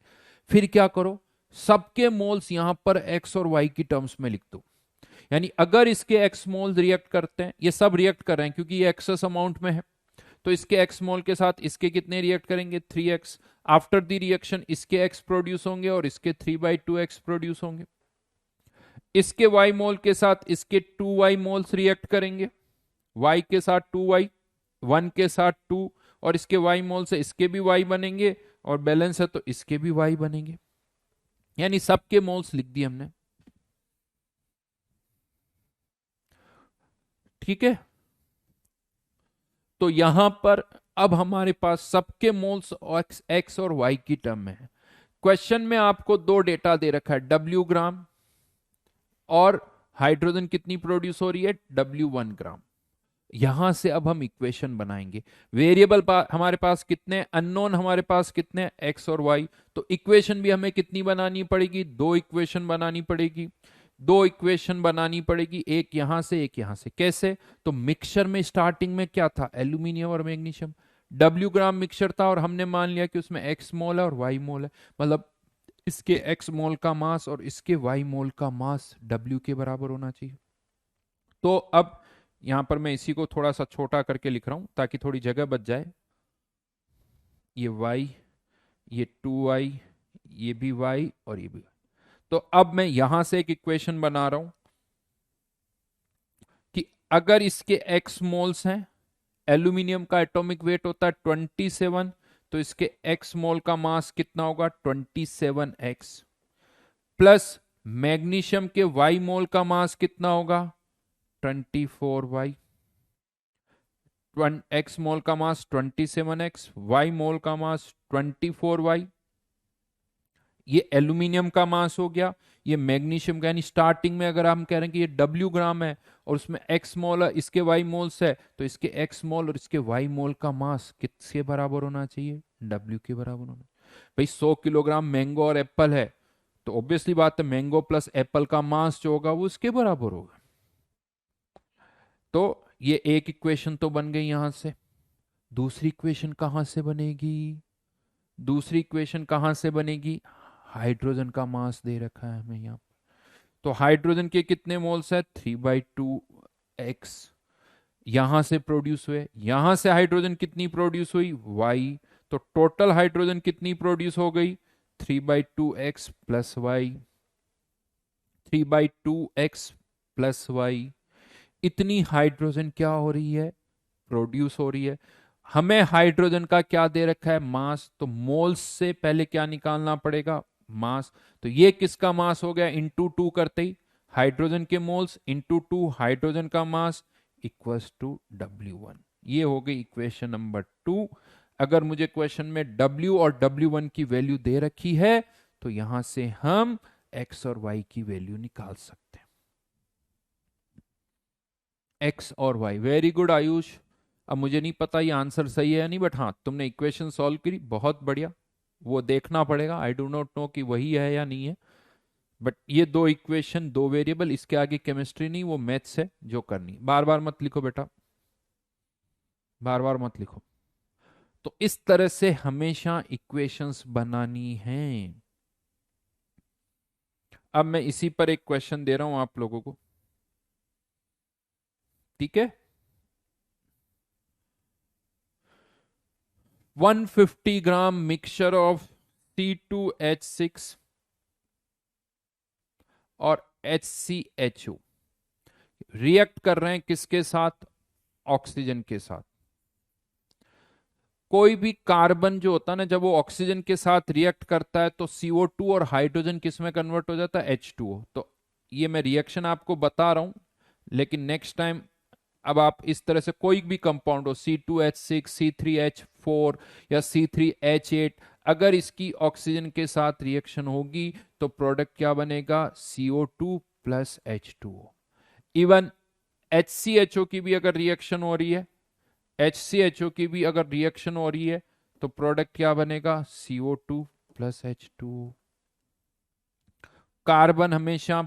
S1: फिर क्या करो, सबके मोल्स यहां पर एक्स और वाई की टर्म्स में लिख दो। यानी अगर इसके एक्स मोल रिएक्ट करते हैं, ये सब रिएक्ट कर रहे हैं क्योंकि ये एक्सेस अमाउंट में है, तो इसके एक्स मोल के साथ इसके कितने रिएक्ट करेंगे, 3x। आफ्टर द रिएक्शन इसके एक्स प्रोड्यूस होंगे और इसके 3/2x प्रोड्यूस होंगे। इसके y मोल के साथ इसके 2y मोल्स रिएक्ट करेंगे, y के साथ 2y, 1 के साथ 2, और इसके y मोल से इसके भी y बनेंगे, और बैलेंस है तो इसके भी y बनेंगे। यानी सबके मोल्स लिख दिए हमने। ठीक है, तो यहां पर अब हमारे पास सबके मोल्स एक्स और वाई की टर्म में है। क्वेश्चन में आपको दो डेटा दे रखा है, W ग्राम और हाइड्रोजन कितनी प्रोड्यूस हो रही है, W1 ग्राम। यहां से अब हम इक्वेशन बनाएंगे। वेरिएबल हमारे पास कितने, अननोन हमारे पास कितने, एक्स और वाई। तो इक्वेशन भी हमें कितनी बनानी पड़ेगी, दो इक्वेशन बनानी पड़ेगी। दो इक्वेशन बनानी पड़ेगी, एक यहां से एक यहां से। कैसे, तो मिक्सचर में स्टार्टिंग में क्या था, एल्यूमिनियम और मैग्नीशियम। W ग्राम मिक्सचर था और हमने मान लिया कि उसमें एक्स मोल है और वाई मोल है, मतलब इसके एक्स मोल का मास और इसके वाई मोल का मास W के बराबर होना चाहिए। तो अब यहां पर मैं इसी को थोड़ा सा छोटा करके लिख रहा हूं ताकि थोड़ी जगह बच जाए। ये y, ये 2y, ये भी y और ये भी y। तो अब मैं यहां से एक इक्वेशन बना रहा हूं कि अगर इसके x मोल्स हैं, एल्यूमिनियम का एटॉमिक वेट होता है 27, तो इसके x मोल का मास कितना होगा, 27x। प्लस मैग्नीशियम के y मोल का मास कितना होगा, 24y। एक्स मोल का मास 27x, वाई मोल का मास 24y। ये एल्यूमिनियम का मास हो गया, ये मैग्नीशियम का, यानी स्टार्टिंग में अगर हम कह रहे हैं कि ये W ग्राम है और उसमें x मोल है, इसके y मोल्स है, तो इसके x मोल और इसके y मोल का मास किसके बराबर होना चाहिए? W के बराबर होना। भाई 100 किलोग्राम मैंगो और एप्पल है, तो ऑब्वियसली बात है मैंगो प्लस एप्पल का मास जो होगा वो इसके बराबर होगा। तो ये एक इक्वेशन तो बन गई यहां से। दूसरी इक्वेशन कहां से बनेगी? दूसरी इक्वेशन कहां से बनेगी? हाइड्रोजन का मास दे रखा है हमें यहाँ। तो हाइड्रोजन के कितने मोल्स है? 3/2 x। यहां से प्रोड्यूस हुए, यहां से हाइड्रोजन कितनी प्रोड्यूस हुई? y। तो टोटल हाइड्रोजन कितनी प्रोड्यूस हो गई? 3/2 x plus y. 3/2 x plus y. इतनी हाइड्रोजन क्या हो रही है? प्रोड्यूस हो रही है। हमें हाइड्रोजन का क्या दे रखा है? मास। तो मोल्स से पहले क्या निकालना पड़ेगा? मास। तो ये किसका मास हो गया? इंटू टू करते ही हाइड्रोजन के मोल्स इंटू टू हाइड्रोजन का मास इक्वल्स टू W1। ये हो गई इक्वेशन नंबर 2। अगर मुझे क्वेश्चन में W और W1 की वैल्यू दे रखी है तो यहां से हम x और y की वैल्यू निकाल सकते हैं। x और y, वेरी गुड आयुष। अब मुझे नहीं पता ये आंसर सही है या नहीं, बट हाँ तुमने इक्वेशन सॉल्व करी, बहुत बढ़िया। वो देखना पड़ेगा, आई डू नॉट नो कि वही है या नहीं है, बट ये दो इक्वेशन, दो वेरिएबल, इसके आगे केमिस्ट्री नहीं, वो मैथ्स है जो करनी। बार बार मत लिखो बेटा, बार बार मत लिखो। तो इस तरह से हमेशा इक्वेशंस बनानी हैं। अब मैं इसी पर एक क्वेश्चन दे रहा हूं आप लोगों को, ठीक है? 150 ग्राम मिक्सचर ऑफ C2H6 और HCHO रिएक्ट कर रहे हैं किसके साथ? ऑक्सीजन के साथ। कोई भी कार्बन जो होता है ना, जब वो ऑक्सीजन के साथ रिएक्ट करता है तो CO2 और हाइड्रोजन किस में कन्वर्ट हो जाता है? H2O। तो ये मैं रिएक्शन आपको बता रहा हूं, लेकिन नेक्स्ट टाइम अब आप इस तरह से कोई भी कंपाउंड हो, C2H6, C3H4 या C3H8, अगर इसकी ऑक्सीजन के साथ रिएक्शन होगी तो प्रोडक्ट क्या बनेगा? CO2 plus H2O। Even HCHO की भी अगर रिएक्शन हो रही है, HCHO की भी अगर रिएक्शन हो रही है तो प्रोडक्ट क्या बनेगा? CO2 plus H2O। कार्बन हमेशा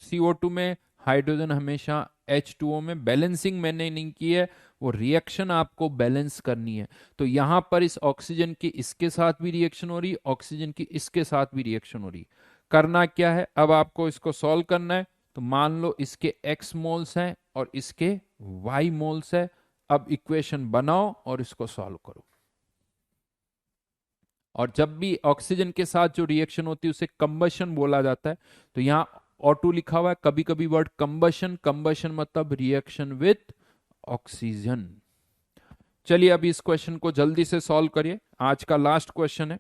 S1: CO2 में, हाइड्रोजन हमेशा H2O में। बैलेंसिंग मैंने नहीं की है, वो रिएक्शन आपको बैलेंस करनी है। तो यहां पर इस ऑक्सीजन की इसके साथ भी रिएक्शन हो रही, ऑक्सीजन की इसके साथ भी रिएक्शन हो रही। करना क्या है, अब आपको इसको सॉल्व करना है। तो मान लो इसके x मोल्स हैं और इसके y मोल्स है। अब इक्वेशन बनाओ और इसको सॉल्व करो। और जब भी ऑक्सीजन के साथ जो रिएक्शन होती है उसे कंबशन बोला जाता है। तो यहां O2 लिखा हुआ है, कभी कभी वर्ड कंबशन, कंबशन मतलब रिएक्शन विथ ऑक्सीजन। चलिए अभी इस क्वेश्चन को जल्दी से सॉल्व करिए, आज का लास्ट क्वेश्चन है।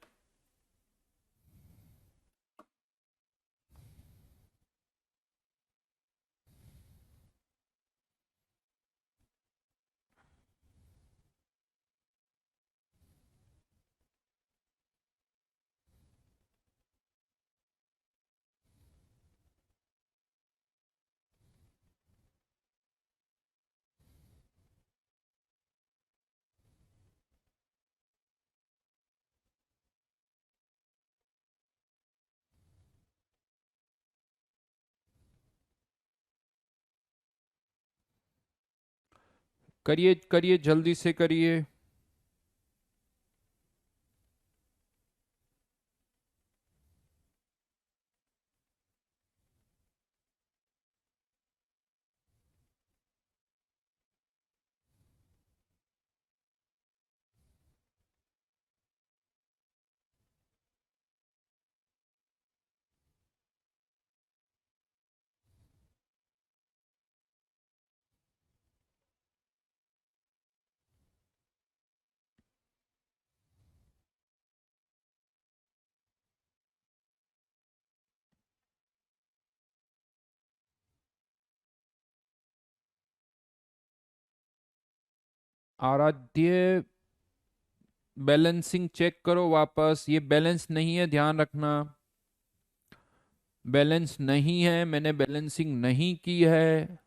S1: करिए करिए, जल्दी से करिए। आराध्य, बैलेंसिंग चेक करो वापस, ये बैलेंस नहीं है, ध्यान रखना। बैलेंस नहीं है, मैंने बैलेंसिंग नहीं की है।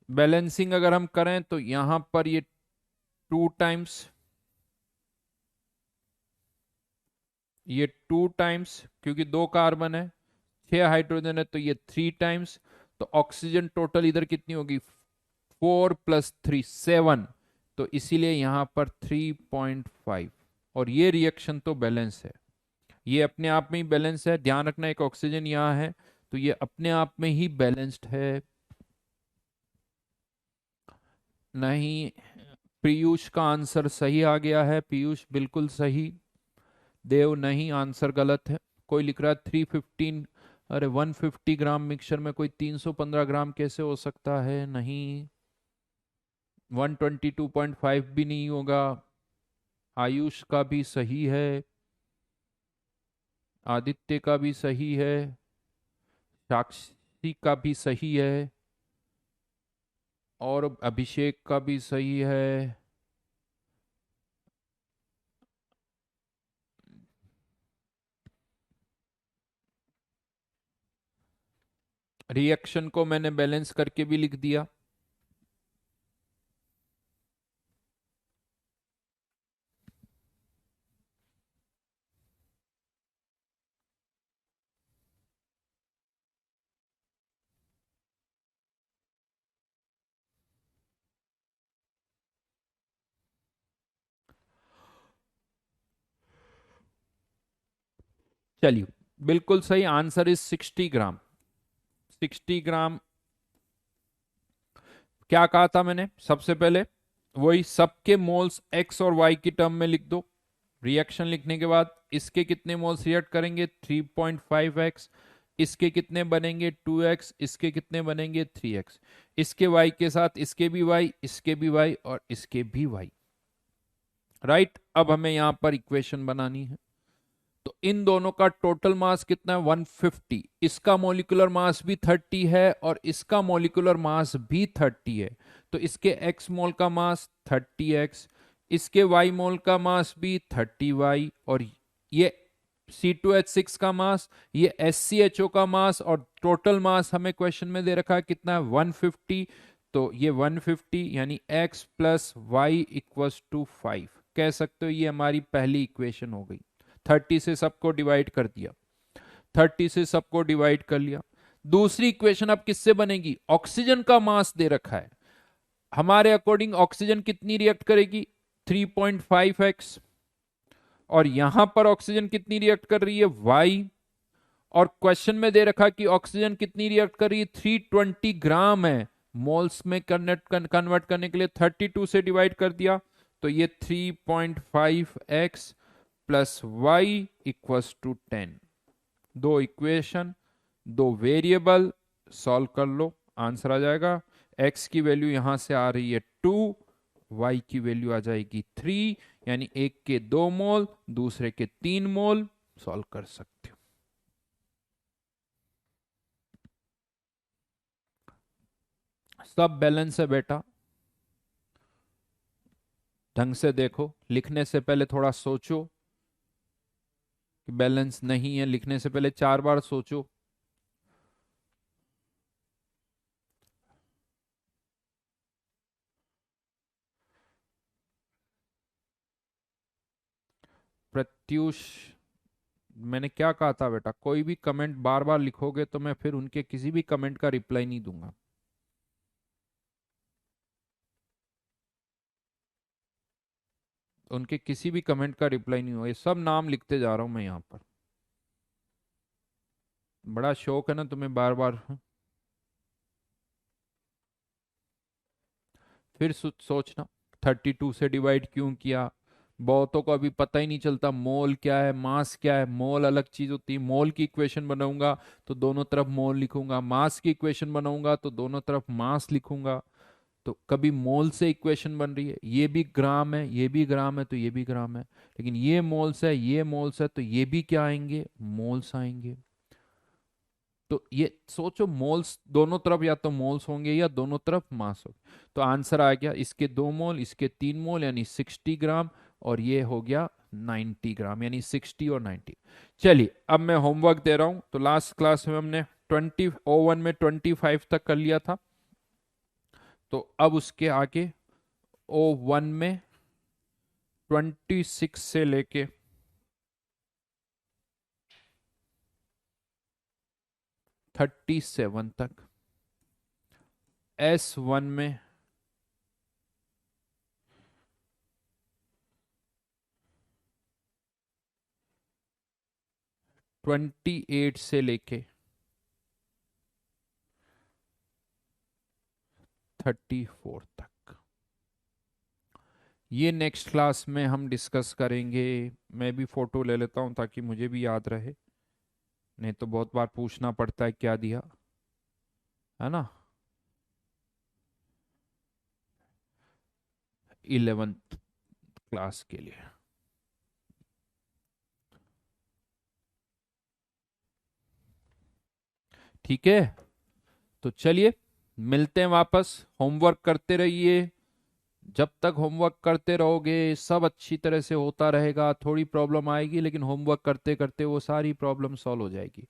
S1: बैलेंसिंग अगर हम करें तो यहां पर ये 2 टाइम्स, ये 2 टाइम्स, क्योंकि 2 कार्बन है, 6 हाइड्रोजन है, तो ये 3 टाइम्स। तो ऑक्सीजन टोटल इधर कितनी होगी, 4 + 3 7। तो इसीलिए यहां पर 3.5। और ये रिएक्शन तो बैलेंस है, ये अपने आप में ही बैलेंस है। ध्यान रखना, एक ऑक्सीजन यहाँ है, तो ये अपने आप में ही बैलेंस्ड है। नहीं, पीयूष का आंसर सही आ गया है, पीयूष बिल्कुल सही। देव नहीं, आंसर गलत है। कोई लिख रहा है 315, अरे 150 ग्राम मिक्सचर में कोई 315 ग्राम कैसे हो सकता है, नहीं। 122.5 भी नहीं होगा। आयुष का भी सही है, आदित्य का भी सही है, साक्षी का भी सही है, और अभिषेक का भी सही है। रिएक्शन को मैंने बैलेंस करके भी लिख दिया। चलिए, बिल्कुल सही आंसर इज 60 ग्राम। 60 ग्राम। क्या कहा था मैंने सबसे पहले, वही सबके मोल्स एक्स और वाई की टर्म में लिख दो। रिएक्शन लिखने के बाद इसके कितने मोल्स रिएक्ट करेंगे, 3.5x। इसके कितने बनेंगे, 2x। इसके कितने बनेंगे, 3x। इसके y के साथ इसके भी y, इसके भी y, और इसके भी y। राइट, अब हमें यहां पर इक्वेशन बनानी है। तो इन दोनों का टोटल मास कितना है, 150। इसका मोलिकुलर मास भी 30 है और इसका मोलिकुलर मास भी 30 है। तो इसके एक्स मोल का मास 30x, इसके वाई मोल का मास भी 30y, और ये C2H6 का मास, ये SCHO का मास, और टोटल मास हमें क्वेश्चन में दे रखा है कितना है, 150। तो ये 150 यानी x + y = 5 कह सकते हो। ये हमारी पहली इक्वेशन हो गई। 30 से सबको डिवाइड कर दिया, 30 से सबको डिवाइड कर लिया। दूसरी इक्वेशन अब किससे बनेगी, ऑक्सीजन का मास दे रखा है। हमारे अकॉर्डिंग ऑक्सीजन कितनी रिएक्ट करेगी, 3.5x। और यहां पर ऑक्सीजन कितनी रिएक्ट कर रही है, y। और क्वेश्चन में दे रखा कि ऑक्सीजन कितनी रिएक्ट कर रही है, 320 ग्राम है। मोल्स में कन्वर्ट करने के लिए 32 से डिवाइड कर दिया, तो ये 3.5x + y = 10। दो इक्वेशन, दो वेरिएबल, सॉल्व कर लो, आंसर आ जाएगा। x की वैल्यू यहां से आ रही है 2, y की वैल्यू आ जाएगी 3, यानी एक के 2 मोल, दूसरे के 3 मोल। सॉल्व कर सकते हो। सब बैलेंस है बेटा, ढंग से देखो, लिखने से पहले थोड़ा सोचो कि बैलेंस नहीं है, लिखने से पहले 4 बार सोचो। प्रत्युष, मैंने क्या कहा था बेटा, कोई भी कमेंट बार बार लिखोगे तो मैं फिर उनके किसी भी कमेंट का रिप्लाई नहीं दूंगा। उनके किसी भी कमेंट का रिप्लाई नहीं होगा, ये सब नाम लिखते जा रहा हूं मैं यहाँ पर। बड़ा शौक है ना तुम्हें बार बार। फिर सोचना 32 से डिवाइड क्यों किया, बहुतों को अभी पता ही नहीं चलता मोल क्या है, मास क्या है। मोल अलग चीज होती है। मोल की इक्वेशन बनाऊंगा तो दोनों तरफ मोल लिखूंगा, मास की इक्वेशन बनाऊंगा तो दोनों तरफ मास लिखूंगा। तो कभी मोल से इक्वेशन बन रही है, ये भी ग्राम है, ये भी ग्राम है, तो ये भी ग्राम है। लेकिन ये मोल्स है, ये मोल्स है, तो ये भी क्या आएंगे, मोल्स आएंगे। तो ये सोचो, मोल्स दोनों तरफ या तो मोल्स होंगे या दोनों तरफ मास होंगे। तो आंसर आ गया, इसके 2 मोल, इसके 3 मोल, यानी 60 ग्राम। और ये हो गया 90 ग्राम, यानी 60 और 90। चलिए अब मैं होमवर्क दे रहा हूं। तो लास्ट क्लास में हमने 20 O1 में 25 तक कर लिया था। तो अब उसके आगे O1 में 26 से लेके 37 तक। S1 में 28 से लेके 34 तक। ये नेक्स्ट क्लास में हम डिस्कस करेंगे। मैं भी फोटो ले लेता हूं ताकि मुझे भी याद रहे, नहीं तो बहुत बार पूछना पड़ता है क्या दिया, है ना। 11th क्लास के लिए। ठीक है, तो चलिए मिलते हैं वापस। होमवर्क करते रहिए। जब तक होमवर्क करते रहोगे सब अच्छी तरह से होता रहेगा। थोड़ी प्रॉब्लम आएगी, लेकिन होमवर्क करते करते वो सारी प्रॉब्लम सॉल्व हो जाएगी।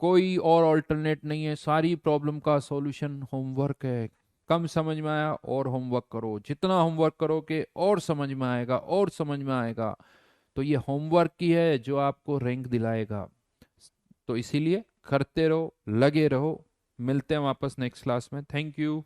S1: कोई और ऑल्टरनेट नहीं है, सारी प्रॉब्लम का सॉल्यूशन होमवर्क है। कम समझ में आया और होमवर्क करो, जितना होमवर्क करोगे और समझ में आएगा और समझ में आएगा। तो ये होमवर्क ही है जो आपको रैंक दिलाएगा। तो इसीलिए करते रहो, लगे रहो। मिलते हैं वापस नेक्स्ट क्लास में। Thank you.